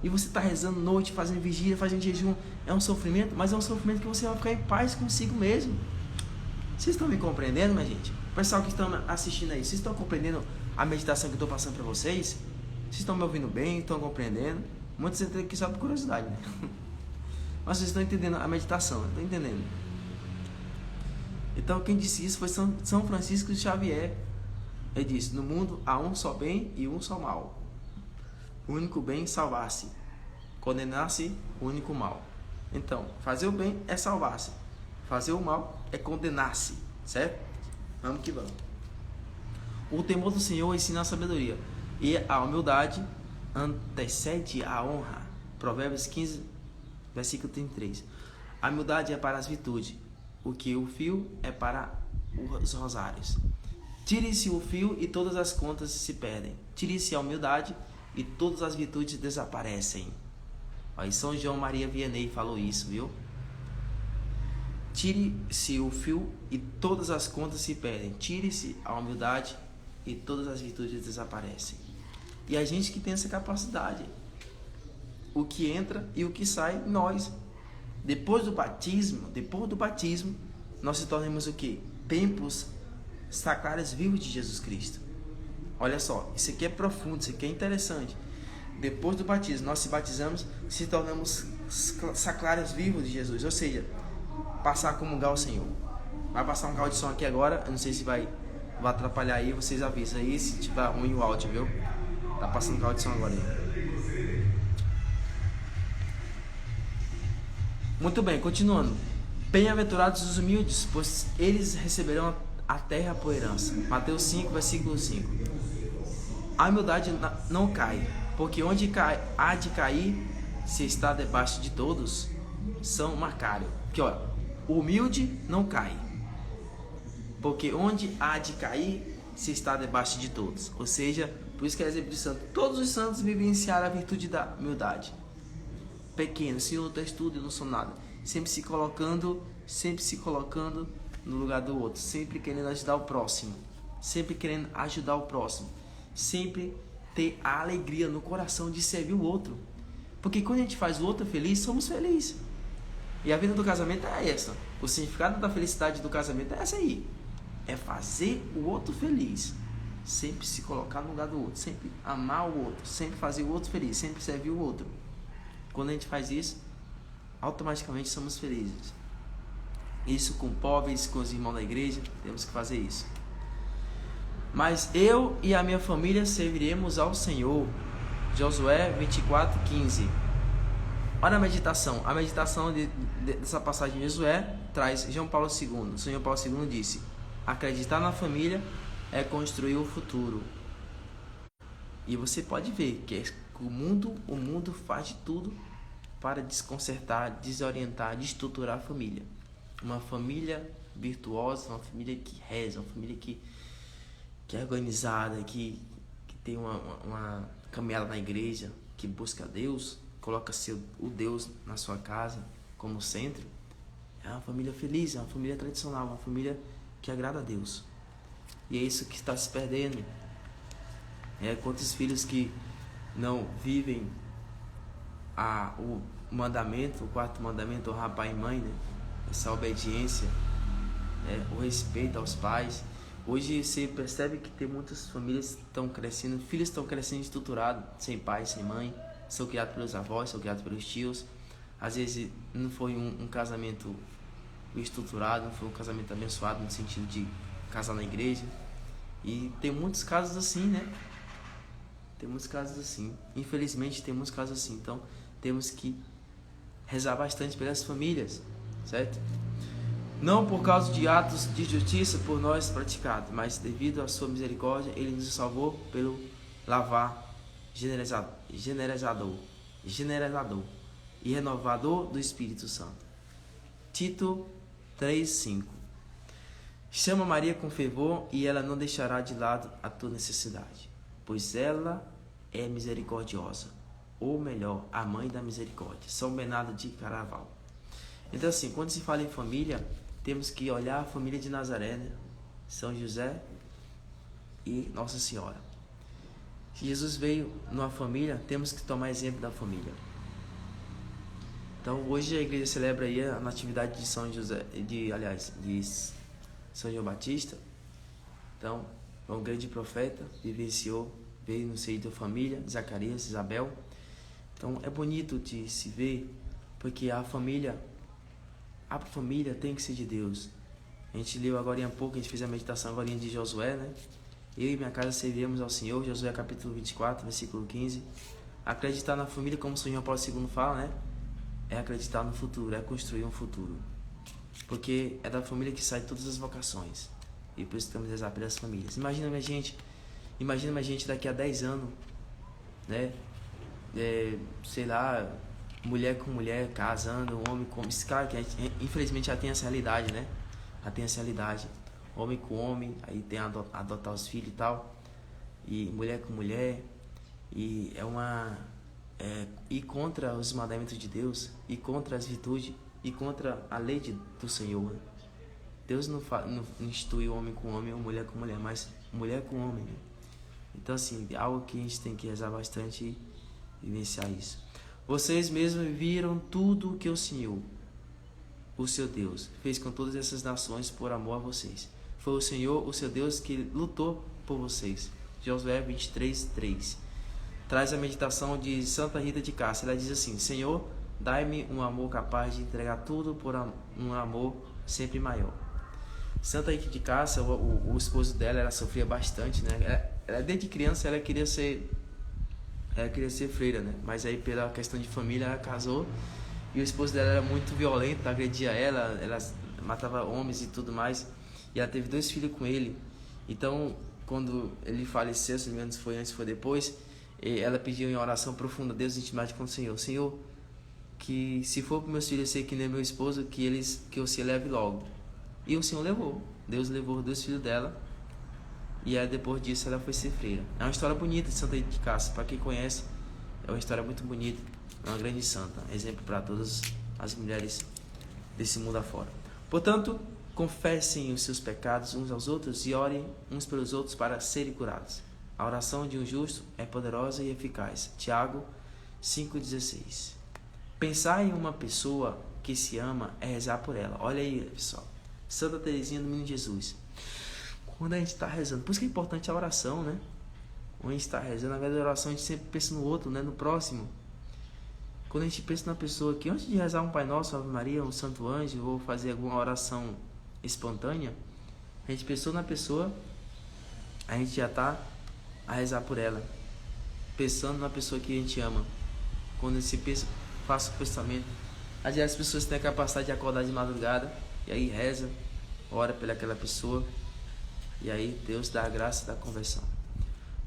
Speaker 1: E você está rezando noite, fazendo vigília, fazendo jejum, é um sofrimento, mas é um sofrimento que você vai ficar em paz consigo mesmo. Vocês estão me compreendendo, minha gente? O pessoal que estão assistindo aí, vocês estão compreendendo a meditação que eu estou passando para vocês? Vocês estão me ouvindo bem? Estão compreendendo? Muitos entram aqui só por curiosidade, né? Mas vocês estão entendendo a meditação, estão entendendo? Então quem disse isso foi São Francisco de Xavier. Ele disse: no mundo há um só bem e um só mal. O único bem é salvar-se, condenar-se o único mal. Então, fazer o bem é salvar-se, fazer o mal é condenar-se, certo? Vamos que vamos. O temor do Senhor ensina a sabedoria, e a humildade antecede a honra. Provérbios 15, versículo 33. A humildade é para as virtudes, o que o fio é para os rosários. Tire-se o fio e todas as contas se perdem. Tire-se a humildade e todas as virtudes desaparecem. Aí São João Maria Vianney falou isso, viu? Tire-se o fio e todas as contas se perdem. Tire-se a humildade e todas as virtudes desaparecem. E a gente que tem essa capacidade, o que entra e o que sai, nós. Depois do batismo, nós se tornamos o quê? Templos sacrários vivos de Jesus Cristo. Olha só, isso aqui é profundo, isso aqui é interessante. Depois do batismo, nós se batizamos, se tornamos sacrários vivos de Jesus. Ou seja, passar a comungar ao Senhor. Vai passar um carro de som aqui agora, eu não sei se vai atrapalhar aí, vocês avisam aí se tiver ruim o áudio, viu? Tá passando um carro de som agora aí. Muito bem, continuando. Bem-aventurados os humildes, pois eles receberão a terra por herança. Mateus 5, versículo 5. A humildade não cai, porque onde há de cair, se está debaixo de todos, São Macário. Que olha, o humilde não cai, porque onde há de cair, se está debaixo de todos. Ou seja, por isso que é exemplo de santo. Todos os santos vivenciaram a virtude da humildade. Pequeno, sem outro estudo, não sou nada. Sempre se colocando no lugar do outro. Sempre querendo ajudar o próximo. Sempre querendo ajudar o próximo. Sempre ter a alegria no coração de servir o outro. Porque quando a gente faz o outro feliz, somos felizes. E a vida do casamento é essa. O significado da felicidade do casamento é essa aí. É fazer o outro feliz. Sempre se colocar no lugar do outro. Sempre amar o outro. Sempre fazer o outro feliz. Sempre servir o outro. Quando a gente faz isso, automaticamente somos felizes. Isso com pobres, com os irmãos da igreja, temos que fazer isso. Mas eu e a minha família serviremos ao Senhor. Josué 24:15. Olha a meditação. A meditação dessa passagem de Josué traz João Paulo II. O Senhor Paulo II disse: acreditar na família é construir o futuro. E você pode ver que o mundo faz de tudo para desconcertar, desorientar, destruturar a família. Uma família virtuosa, uma família que reza, uma família que é organizada, que tem uma caminhada na igreja, que busca Deus, coloca o Deus na sua casa como centro. É uma família feliz, é uma família tradicional, uma família que agrada a Deus. E é isso que está se perdendo. Quantos filhos que não vivem o mandamento, o quarto mandamento, honrar pai e mãe, né? Essa obediência, o respeito aos pais. Hoje você percebe que tem muitas famílias que estão crescendo, filhos estão crescendo estruturados, sem pai, sem mãe, são criados pelos avós, são criados pelos tios. Às vezes não foi um casamento estruturado, não foi um casamento abençoado no sentido de casar na igreja. E tem muitos casos assim, né? Tem muitos casos assim. Infelizmente tem muitos casos assim. Então temos que rezar bastante pelas famílias, certo? Não por causa de atos de justiça por nós praticados, mas devido à sua misericórdia, Ele nos salvou pelo lavar generalizador e renovador do Espírito Santo. Tito 3:5. Chama Maria com fervor e ela não deixará de lado a tua necessidade, pois ela é misericordiosa, ou melhor, a mãe da misericórdia. São Bernardo de Claraval. Então assim, quando se fala em família, temos que olhar a família de Nazaré, né? São José e Nossa Senhora. Se Jesus veio numa família, temos que tomar exemplo da família. Então hoje a igreja celebra aí a natividade de São José, de São João Batista. Então, é um grande profeta, vivenciou, veio no seio da família, Zacarias, Isabel. Então é bonito de se ver, porque a família tem que ser de Deus. A gente leu agora há pouco, a gente fez a meditação agora de Josué, né? Eu e minha casa serviremos ao Senhor, Josué capítulo 24, versículo 15. Acreditar na família, como o Senhor Paulo II fala, né? É acreditar no futuro, é construir um futuro. Porque é da família que saem todas as vocações. E por isso temos que rezar pelas famílias. Imagina minha gente daqui a 10 anos, né? Sei lá, mulher com mulher, casando, homem com homem. Claro que a gente, infelizmente já tem essa realidade, né? Já tem essa realidade. Homem com homem, aí tem adotar os filhos e tal. E mulher com mulher. E ir contra os mandamentos de Deus, e contra as virtudes, e contra a lei do Senhor. Deus não institui homem com homem ou mulher com mulher, mas mulher com homem, né? Então assim, é algo que a gente tem que rezar bastante e vivenciar isso. Vocês mesmos viram tudo que o Senhor, o seu Deus, fez com todas essas nações por amor a vocês. Foi o Senhor, o seu Deus, que lutou por vocês. Josué 23:3. Traz a meditação de Santa Rita de Cássia. Ela diz assim: Senhor, dai-me um amor capaz de entregar tudo por um amor sempre maior. Santa Rita de Cássia, o esposo dela, ela sofria bastante, né? Ela desde criança ela queria ser freira, né? Mas aí pela questão de família ela casou e o esposo dela era muito violento, agredia ela matava homens e tudo mais, e ela teve 2 filhos com ele. Então, quando ele faleceu, se não me engano se foi antes ou foi depois, ela pediu em oração profunda a Deus, intimidade com o Senhor: Senhor, que se for para meus filhos ser que nem meu esposo, que eu se leve logo. E o Senhor levou. Deus levou os 2 filhos dela, e aí depois disso ela foi ser freira. É uma história bonita de Santa Rita de Cássia. Para quem conhece, é uma história muito bonita, é uma grande santa, exemplo para todas as mulheres desse mundo afora. Portanto, confessem os seus pecados uns aos outros e orem uns pelos outros para serem curados. A oração de um justo é poderosa e eficaz. Tiago 5,16. Pensar em uma pessoa que se ama é rezar por ela. Olha aí, pessoal. Santa Teresinha do Menino Jesus. Quando a gente está rezando, por isso que é importante a oração, né? Quando a gente está rezando, na verdade, a oração a gente sempre pensa no outro, né? No próximo. Quando a gente pensa na pessoa que antes de rezar um Pai Nosso, Ave Maria, um Santo Anjo, ou fazer alguma oração espontânea, a gente pensou na pessoa, a gente já está a rezar por ela, pensando na pessoa que a gente ama. Quando se pensa, faça o pensamento. Às vezes as pessoas têm a capacidade de acordar de madrugada, e aí reza, ora pelaquela pessoa, e aí Deus dá a graça da conversão.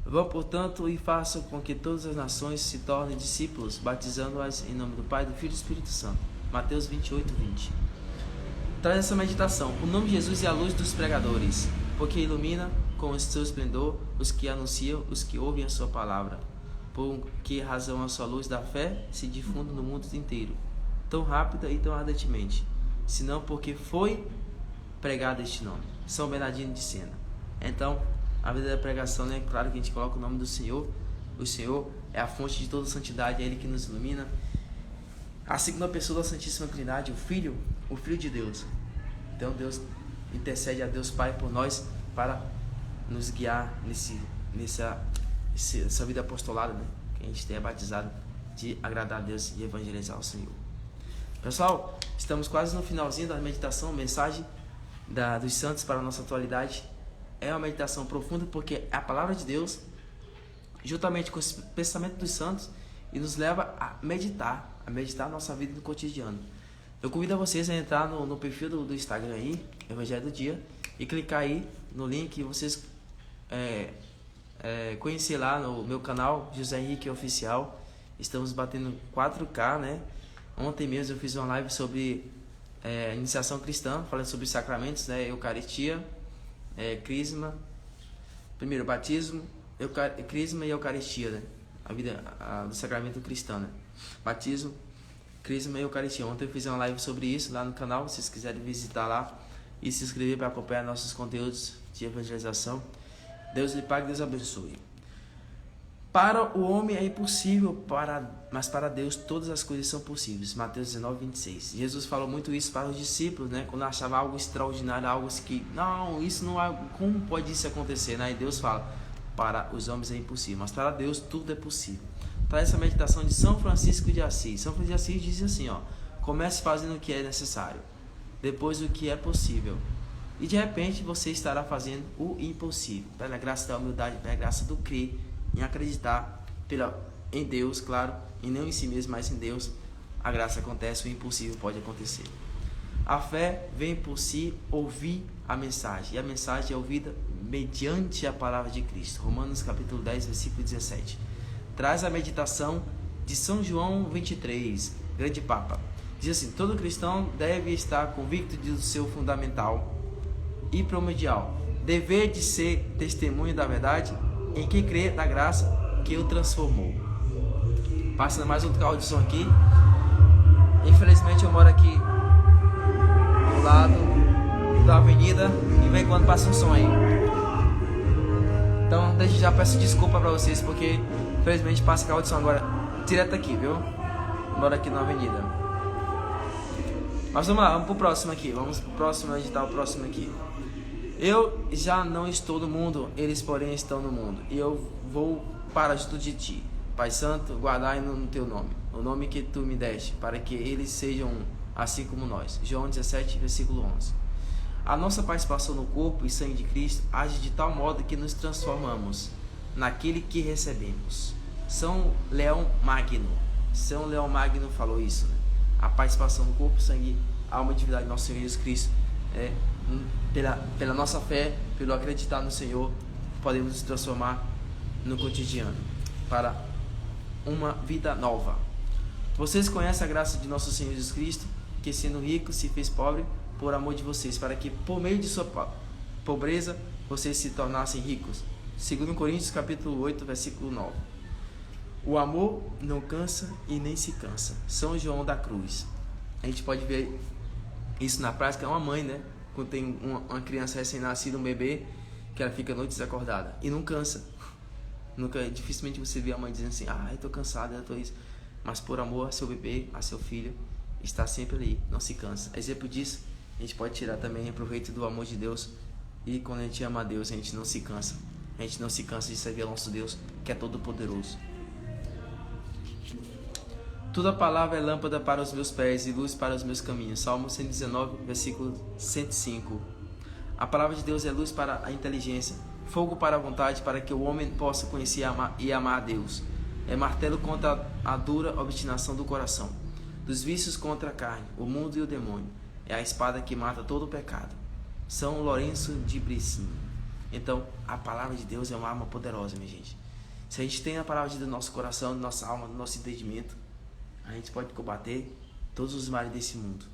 Speaker 1: Vão, portanto, e façam com que todas as nações se tornem discípulos, batizando-as em nome do Pai, do Filho e do Espírito Santo. Mateus 28:20. Traz essa meditação. O nome de Jesus é a luz dos pregadores, porque ilumina com o seu esplendor os que anunciam, os que ouvem a sua palavra. Por que razão a sua luz da fé se difunde no mundo inteiro, tão rápida e tão ardentemente, senão porque foi pregado este nome. São Bernardino de Sena. Então, a vida da pregação, né? Claro que a gente coloca o nome do Senhor. O Senhor é a fonte de toda santidade, é Ele que nos ilumina. A segunda pessoa da Santíssima Trindade, o Filho de Deus. Então Deus intercede a Deus Pai por nós para nos guiar nessa vida apostolada, né? Que a gente tenha batizado, de agradar a Deus e evangelizar o Senhor. Pessoal, estamos quase no finalzinho da meditação, mensagem dos santos para a nossa atualidade. É uma meditação profunda porque a palavra de Deus, juntamente com o pensamento dos santos, e nos leva a meditar a nossa vida no cotidiano. Eu convido a vocês a entrar no perfil do Instagram aí, Evangelho do Dia, e clicar aí no link e vocês conhecer lá no meu canal, José Henrique Oficial. Estamos batendo 4K, né? Ontem mesmo eu fiz uma live sobre iniciação cristã, falando sobre os sacramentos, né? Eucaristia, crisma, primeiro batismo, crisma e eucaristia, né? A vida do sacramento cristão, né? Batismo, crisma e eucaristia. Ontem eu fiz uma live sobre isso lá no canal, se vocês quiserem visitar lá e se inscrever para acompanhar nossos conteúdos de evangelização. Deus lhe pague, Deus abençoe. Para o homem é impossível, mas para Deus todas as coisas são possíveis. Mateus 19:26. Jesus falou muito isso para os discípulos, né? Quando achava algo extraordinário, algo que não, isso não é, como pode isso acontecer, né? E Deus fala, para os homens é impossível, mas para Deus tudo é possível. Traz essa meditação de São Francisco de Assis. São Francisco de Assis diz assim, ó: comece fazendo o que é necessário, depois o que é possível, e de repente você estará fazendo o impossível. Pela graça da humildade, pela graça do crer, em acreditar em Deus, claro, e não em si mesmo, mas em Deus, a graça acontece, o impossível pode acontecer. A fé vem por si ouvir a mensagem, e a mensagem é ouvida mediante a palavra de Cristo. Romanos capítulo 10, versículo 17. Traz a meditação de São João 23, grande Papa. Diz assim: todo cristão deve estar convicto do seu fundamental e primordial dever de ser testemunho da verdade em que crê na graça que o transformou. Passa mais outro carro de som aqui. Infelizmente eu moro aqui do lado da avenida e vem quando passa um som aí. Então desde já peço desculpa pra vocês porque infelizmente passa carro de som agora direto aqui, viu? Eu moro aqui na avenida. Mas vamos lá, vamos pro próximo aqui. Vamos pro próximo, editar o próximo aqui. Eu já não estou no mundo, eles porém estão no mundo, e eu vou para junto de ti. Pai Santo, guardai no teu nome, o nome que tu me deste, para que eles sejam assim como nós. João 17, versículo 11. A nossa participação no corpo e sangue de Cristo age de tal modo que nos transformamos naquele que recebemos. São Leão Magno falou isso, né? a participação do corpo, sangue, alma e divindade do nosso Senhor Jesus Cristo. Pela nossa fé, pelo acreditar no Senhor, podemos nos transformar no cotidiano para uma vida nova. Vocês conhecem a graça de nosso Senhor Jesus Cristo, que sendo rico se fez pobre por amor de vocês, para que por meio de sua pobreza vocês se tornassem ricos. 2 Coríntios capítulo 8, versículo 9. O amor não cansa e nem se cansa. São João da Cruz. A gente pode ver isso na prática. É uma mãe, né? Quando tem uma criança recém-nascida, um bebê, que ela fica noites desacordada e não cansa. Dificilmente você vê a mãe dizendo assim: eu tô cansada, eu tô isso. Mas por amor a seu bebê, a seu filho, está sempre ali, não se cansa. Exemplo disso, a gente pode tirar também proveito do amor de Deus. E quando a gente ama a Deus, a gente não se cansa. A gente não se cansa de servir ao nosso Deus, que é todo poderoso. Toda palavra é lâmpada para os meus pés e luz para os meus caminhos. Salmo 119, versículo 105. A palavra de Deus é luz para a inteligência, fogo para a vontade, para que o homem possa conhecer e amar a Deus. É martelo contra a dura obstinação do coração, dos vícios contra a carne, o mundo e o demônio. É a espada que mata todo o pecado. São Lourenço de Bricim. Então, a palavra de Deus é uma arma poderosa, minha gente. Se a gente tem a palavra de Deus no nosso coração, na nossa alma, no nosso entendimento, a gente pode combater todos os males desse mundo.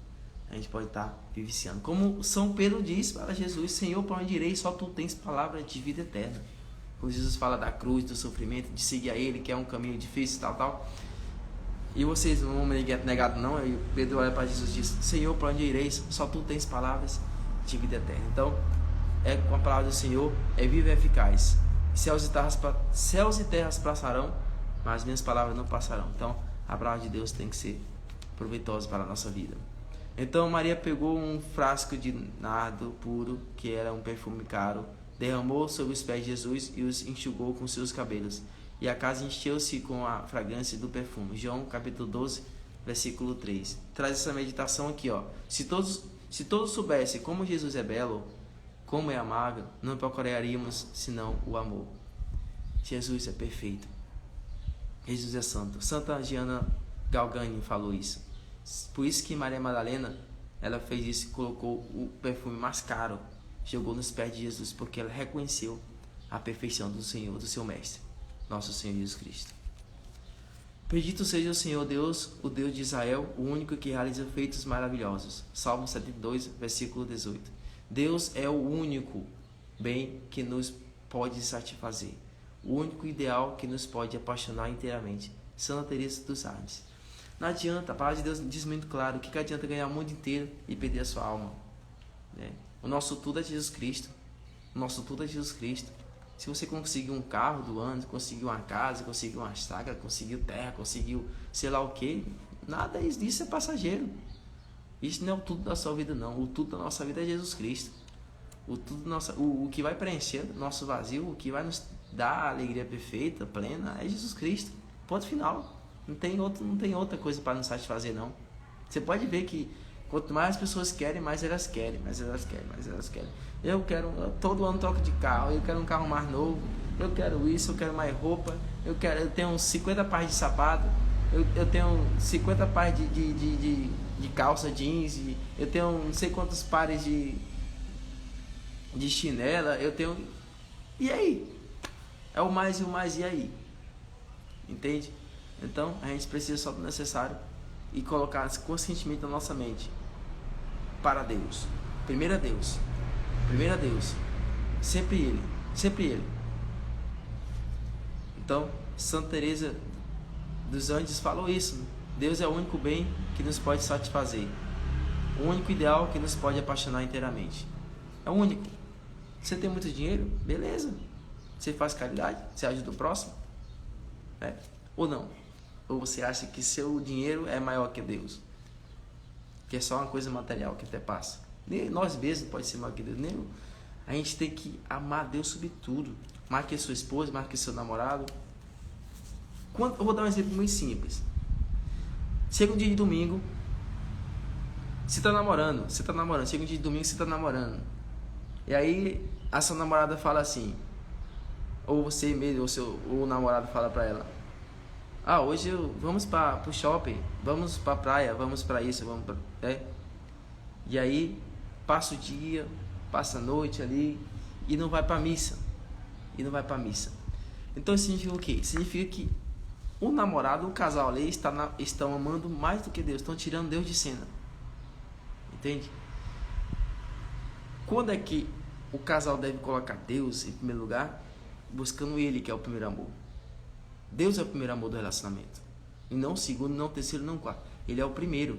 Speaker 1: A gente pode estar vivenciando. Como São Pedro diz para Jesus: Senhor, para onde irei? Só tu tens palavra de vida eterna. Quando Jesus fala da cruz, do sofrimento, de seguir a Ele, que é um caminho difícil, tal. E vocês não vão me negar, não. E Pedro olha para Jesus e diz: Senhor, para onde ireis? Só tu tens palavras de vida eterna. Então, com a palavra do Senhor, é viva e eficaz. Céus e terras passarão, mas minhas palavras não passarão. Então, a palavra de Deus tem que ser proveitosa para a nossa vida. Então Maria pegou um frasco de nardo puro, que era um perfume caro, derramou sobre os pés de Jesus e os enxugou com seus cabelos. E a casa encheu-se com a fragrância do perfume. João capítulo 12, versículo 3. Traz essa meditação aqui, ó. Se todos soubessem como Jesus é belo, como é amável, não procuraríamos senão o amor. Jesus é perfeito. Jesus é santo. Santa Gianna Galgani falou isso. Por isso que Maria Madalena, ela fez isso e colocou o perfume mais caro, jogou nos pés de Jesus, porque ela reconheceu a perfeição do Senhor, do seu Mestre, nosso Senhor Jesus Cristo. Bendito seja o Senhor Deus, o Deus de Israel, o único que realiza feitos maravilhosos. Salmo 72, versículo 18. Deus é o único bem que nos pode satisfazer, o único ideal que nos pode apaixonar inteiramente. Santa Teresa dos Árabes. Não adianta, a palavra de Deus diz muito claro: o que adianta ganhar o mundo inteiro e perder a sua alma, né? O nosso tudo é Jesus Cristo. O nosso tudo é Jesus Cristo. Se você conseguiu um carro do ano, conseguiu uma casa, conseguiu uma chácara, conseguiu terra, conseguiu sei lá o que, nada disso é passageiro. Isso não é o tudo da sua vida, não. O tudo da nossa vida é Jesus Cristo. O que vai preencher nosso vazio, o que vai nos dar a alegria perfeita, plena, é Jesus Cristo. Ponto final. Não tem outra coisa para nos satisfazer, não. Você pode ver que quanto mais as pessoas querem, mais elas querem. Eu todo ano troco de carro, eu quero um carro mais novo, eu quero isso, eu quero mais roupa, eu tenho uns 50 pares de sapato, eu tenho 50 pares de calça jeans, eu tenho não sei quantos pares de chinela, eu tenho... E aí? É o mais, e aí? Entende? Então, a gente precisa só do necessário e colocar conscientemente na nossa mente para Deus. Primeiro a Deus. Sempre Ele. Então, Santa Teresa dos Andes falou isso. Deus é o único bem que nos pode satisfazer. O único ideal que nos pode apaixonar inteiramente. É o único. Você tem muito dinheiro? Beleza. Você faz caridade? Você ajuda o próximo? Ou não? Ou você acha que seu dinheiro é maior que Deus? Que é só uma coisa material que até passa. Nem nós mesmos pode ser maior que Deus. Nem a gente tem que amar Deus sobre tudo. Mais que sua esposa, mais que seu namorado. Eu vou dar um exemplo muito simples. Chega um dia de domingo, você tá namorando. Chega um dia de domingo, você tá namorando. E aí a sua namorada fala assim, ou você mesmo, ou o namorado fala pra ela: Hoje vamos para o shopping, vamos para a praia, vamos para isso, vamos pra, E aí passa o dia, passa a noite ali e não vai para missa. Então isso significa o quê? Significa que o namorado, o casal ali estão amando mais do que Deus, estão tirando Deus de cena. Entende? Quando é que o casal deve colocar Deus em primeiro lugar? Buscando Ele, que é o primeiro amor. Deus é o primeiro amor do relacionamento. E não o segundo, não o terceiro, não o quarto. Ele é o primeiro.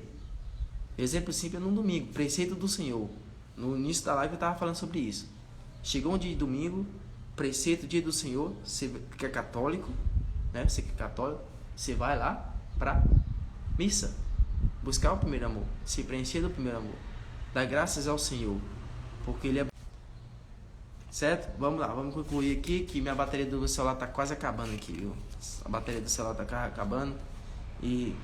Speaker 1: Exemplo simples é num domingo. Preceito do Senhor. No início da live eu estava falando sobre isso. Chegou um dia de domingo, preceito, dia do Senhor. Você que é católico, né? Você que é católico, você vai lá para missa. Buscar o primeiro amor. Se preencher do primeiro amor. Dar graças ao Senhor. Porque Ele é... Certo? Vamos lá, vamos concluir aqui que minha bateria do celular tá quase acabando aqui, viu? A bateria do celular tá acabando e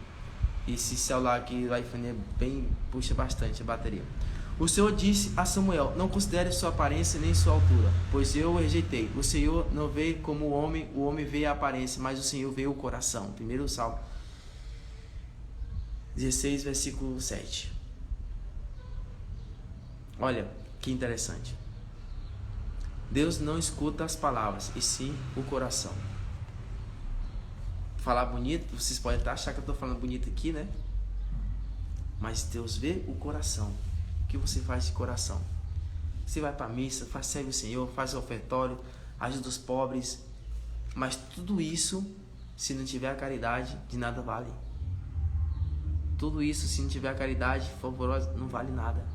Speaker 1: esse celular aqui do iPhone puxa bastante a bateria. O Senhor disse a Samuel: não considere sua aparência nem sua altura, pois eu o rejeitei. O Senhor não vê como o homem vê a aparência, mas o Senhor vê o coração. Primeiro Salmo 16, versículo 7. Olha, que interessante. Deus não escuta as palavras, e sim o coração. Falar bonito, vocês podem até achar que eu estou falando bonito aqui, né? Mas Deus vê o coração. O que você faz de coração? Você vai para a missa, serve o Senhor, faz o ofertório, ajuda os pobres. Mas tudo isso, se não tiver a caridade, de nada vale. Tudo isso, se não tiver a caridade favorosa, não vale nada.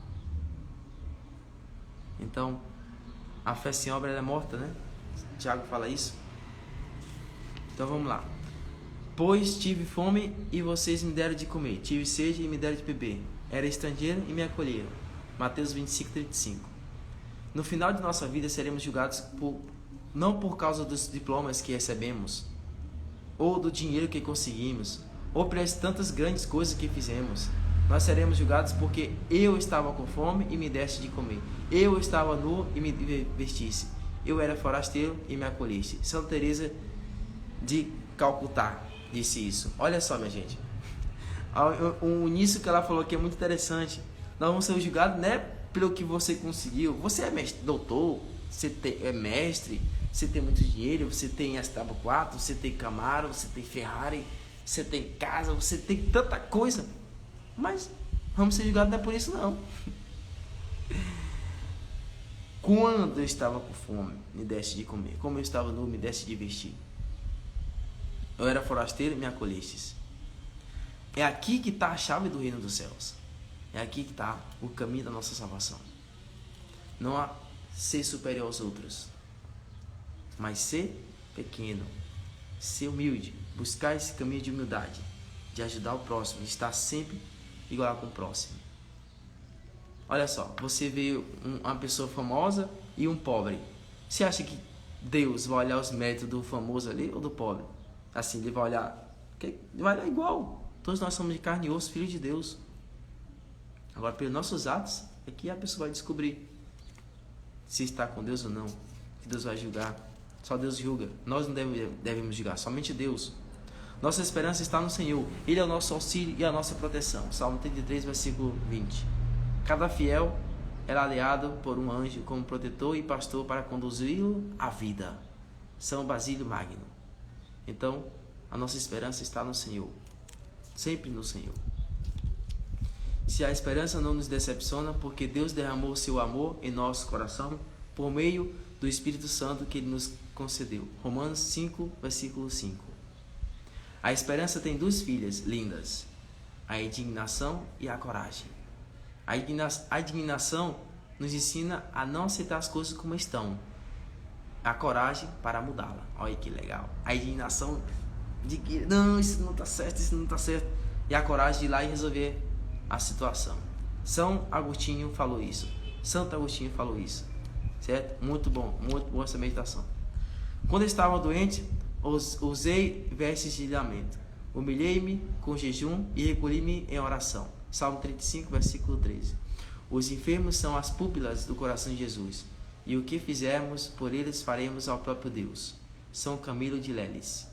Speaker 1: Então, a fé sem obra é morta, né? Tiago fala isso. Então vamos lá. Pois tive fome e vocês me deram de comer. Tive sede e me deram de beber. Era estrangeiro e me acolheram. Mateus 25, 35. No final de nossa vida seremos julgados não por causa dos diplomas que recebemos, ou do dinheiro que conseguimos, ou pelas tantas grandes coisas que fizemos. Nós seremos julgados porque eu estava com fome e me deste de comer. Eu estava nu e me vestisse. Eu era forasteiro e me acolheste. Santa Teresa de Calcutá disse isso. Olha só, minha gente. O início que ela falou aqui é muito interessante. Nós vamos ser julgados, né, pelo que você conseguiu. Você é mestre, doutor, você é mestre, você tem muito dinheiro, você tem SW4, você tem Camaro, você tem Ferrari, você tem casa, você tem tanta coisa. Mas vamos ser julgados não é por isso não. Quando eu estava com fome, me deste de comer. Como eu estava nu, me deste de vestir. Eu era forasteiro e me acolhestes. É aqui que está a chave do reino dos céus. É aqui que está o caminho da nossa salvação. Não há ser superior aos outros, mas ser pequeno, ser humilde, buscar esse caminho de humildade, de ajudar o próximo, de estar sempre igual com o próximo. Olha só, você vê uma pessoa famosa e um pobre. Você acha que Deus vai olhar os méritos do famoso ali ou do pobre? Assim, ele vai olhar igual. Todos nós somos de carne e osso, filhos de Deus. Agora, pelos nossos atos, é que a pessoa vai descobrir se está com Deus ou não. Que Deus vai julgar. Só Deus julga. Nós não devemos julgar, somente Deus. Nossa esperança está no Senhor. Ele é o nosso auxílio e a nossa proteção. Salmo 33, versículo 20. Cada fiel era aliado por um anjo como protetor e pastor para conduzi-lo à vida. São Basílio Magno. Então, a nossa esperança está no Senhor. Sempre no Senhor. Se a esperança não nos decepciona, porque Deus derramou o seu amor em nosso coração por meio do Espírito Santo que Ele nos concedeu. Romanos 5, versículo 5. A esperança tem duas filhas lindas, a indignação e a coragem. A indignação nos ensina a não aceitar as coisas como estão. A coragem para mudá-la. Olha que legal. A indignação de que não, isso não está certo, isso não está certo. E a coragem de ir lá e resolver a situação. São Agostinho falou isso. Santo Agostinho falou isso. Certo? Muito boa essa meditação. Quando eu estava doente, usei vestes de lamento. Humilhei-me com jejum e recolhi-me em oração. Salmo 35, versículo 13. Os enfermos são as pupilas do coração de Jesus, e o que fizermos por eles faremos ao próprio Deus. São Camilo de Leles.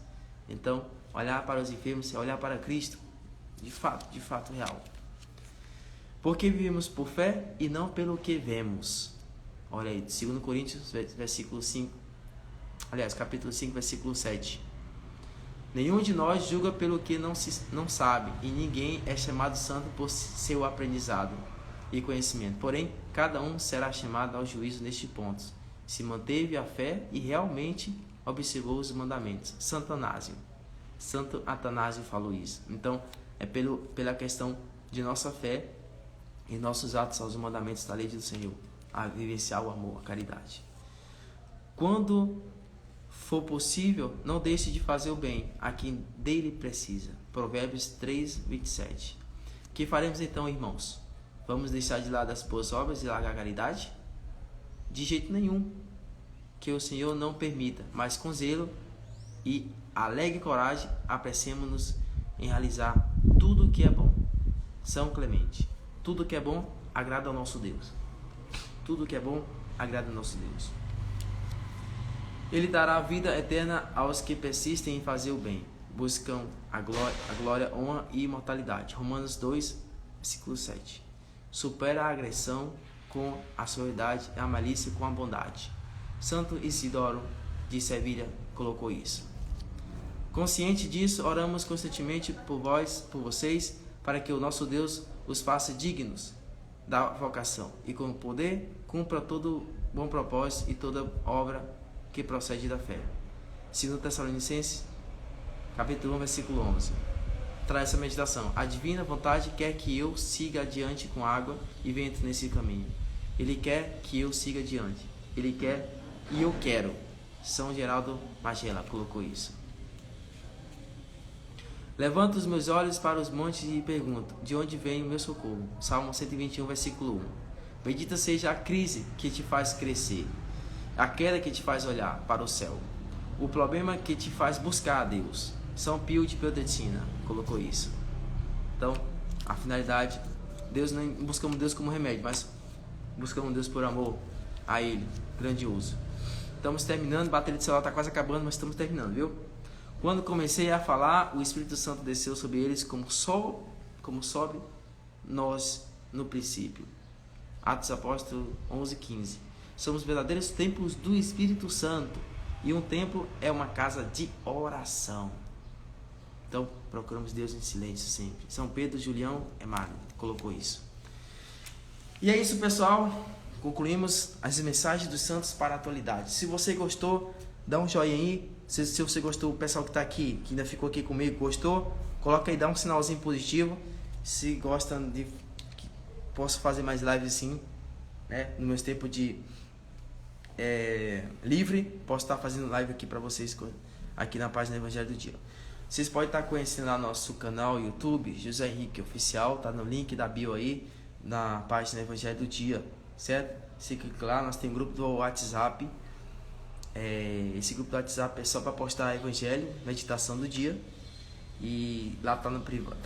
Speaker 1: Então, olhar para os enfermos é olhar para Cristo, de fato real. Porque vivemos por fé e não pelo que vemos. Olha aí, 2 Coríntios, versículo 5. Aliás, capítulo 5, versículo 7. Nenhum de nós julga pelo que não sabe, e ninguém é chamado santo por seu aprendizado e conhecimento. Porém, cada um será chamado ao juízo neste ponto. Se manteve a fé e realmente observou os mandamentos. Santo Atanásio falou isso. Então, é pela questão de nossa fé e nossos atos aos mandamentos da lei do Senhor, a vivenciar o amor, a caridade. Quando for possível, não deixe de fazer o bem a quem dele precisa. Provérbios 3, 27. Que faremos então, irmãos? Vamos deixar de lado as boas obras e largar a caridade? De jeito nenhum. Que o Senhor não permita, mas com zelo e alegre coragem, apressemos-nos em realizar tudo o que é bom. São Clemente. Tudo que é bom agrada ao nosso Deus. Tudo que é bom agrada ao nosso Deus. Ele dará a vida eterna aos que persistem em fazer o bem, buscam a glória, honra e imortalidade. Romanos 2, versículo 7. Supera a agressão com a sobriedade e a malícia com a bondade. Santo Isidoro de Sevilha colocou isso. Consciente disso, oramos constantemente por vocês, para que o nosso Deus os faça dignos da vocação e com poder cumpra todo bom propósito e toda obra que procede da fé. 2 Tessalonicenses, capítulo 1, versículo 11. Traz essa meditação. A divina vontade quer que eu siga adiante com água e vento nesse caminho. Ele quer que eu siga adiante. Ele quer e eu quero. São Geraldo Magela colocou isso. Levanto os meus olhos para os montes e pergunto, de onde vem o meu socorro? Salmo 121, versículo 1. Bendita seja a crise que te faz crescer, a queda que te faz olhar para o céu, o problema que te faz buscar a Deus. São Pio de Pietrelcina colocou isso. Então, a finalidade, Deus não buscamos Deus como remédio, mas buscamos Deus por amor a Ele, grandioso. Estamos terminando, a bateria do celular está quase acabando, mas estamos terminando, viu? Quando comecei a falar, o Espírito Santo desceu sobre eles como sobe nós no princípio. Atos Apóstolos 11:15. Somos verdadeiros templos do Espírito Santo, e um templo é uma casa de oração. Então, procuramos Deus em silêncio sempre. São Pedro Julião Emário colocou isso. E é isso, pessoal. Concluímos as mensagens dos santos para a atualidade. Se você gostou, dá um joinha aí. Se você gostou, o pessoal que está aqui, que ainda ficou aqui comigo, gostou, coloca aí, dá um sinalzinho positivo. Se gostam de que posso fazer mais lives assim, né? No meu tempo de livre, posso estar fazendo live aqui para vocês aqui na página Evangelho do Dia. Vocês podem estar conhecendo lá nosso canal YouTube, José Henrique Oficial, tá no link da bio aí, na página Evangelho do Dia, certo? Você clica lá, nós temos um grupo do WhatsApp. Esse grupo do WhatsApp é só para postar Evangelho, meditação do dia. E lá tá no privado,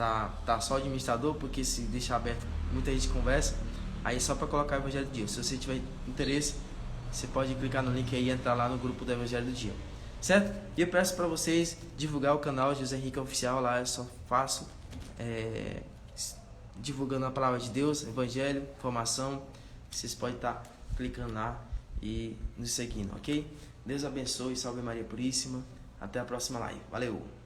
Speaker 1: tá só o administrador, porque se deixar aberto, muita gente conversa. Aí é só para colocar o Evangelho do Dia. Se você tiver interesse, você pode clicar no link aí e entrar lá no grupo do Evangelho do Dia, certo? E eu peço para vocês divulgar o canal José Henrique Oficial. Lá eu só faço divulgando a palavra de Deus, Evangelho, informação. Vocês podem estar clicando lá e nos seguindo, ok? Deus abençoe, salve Maria Puríssima. Até a próxima live. Valeu!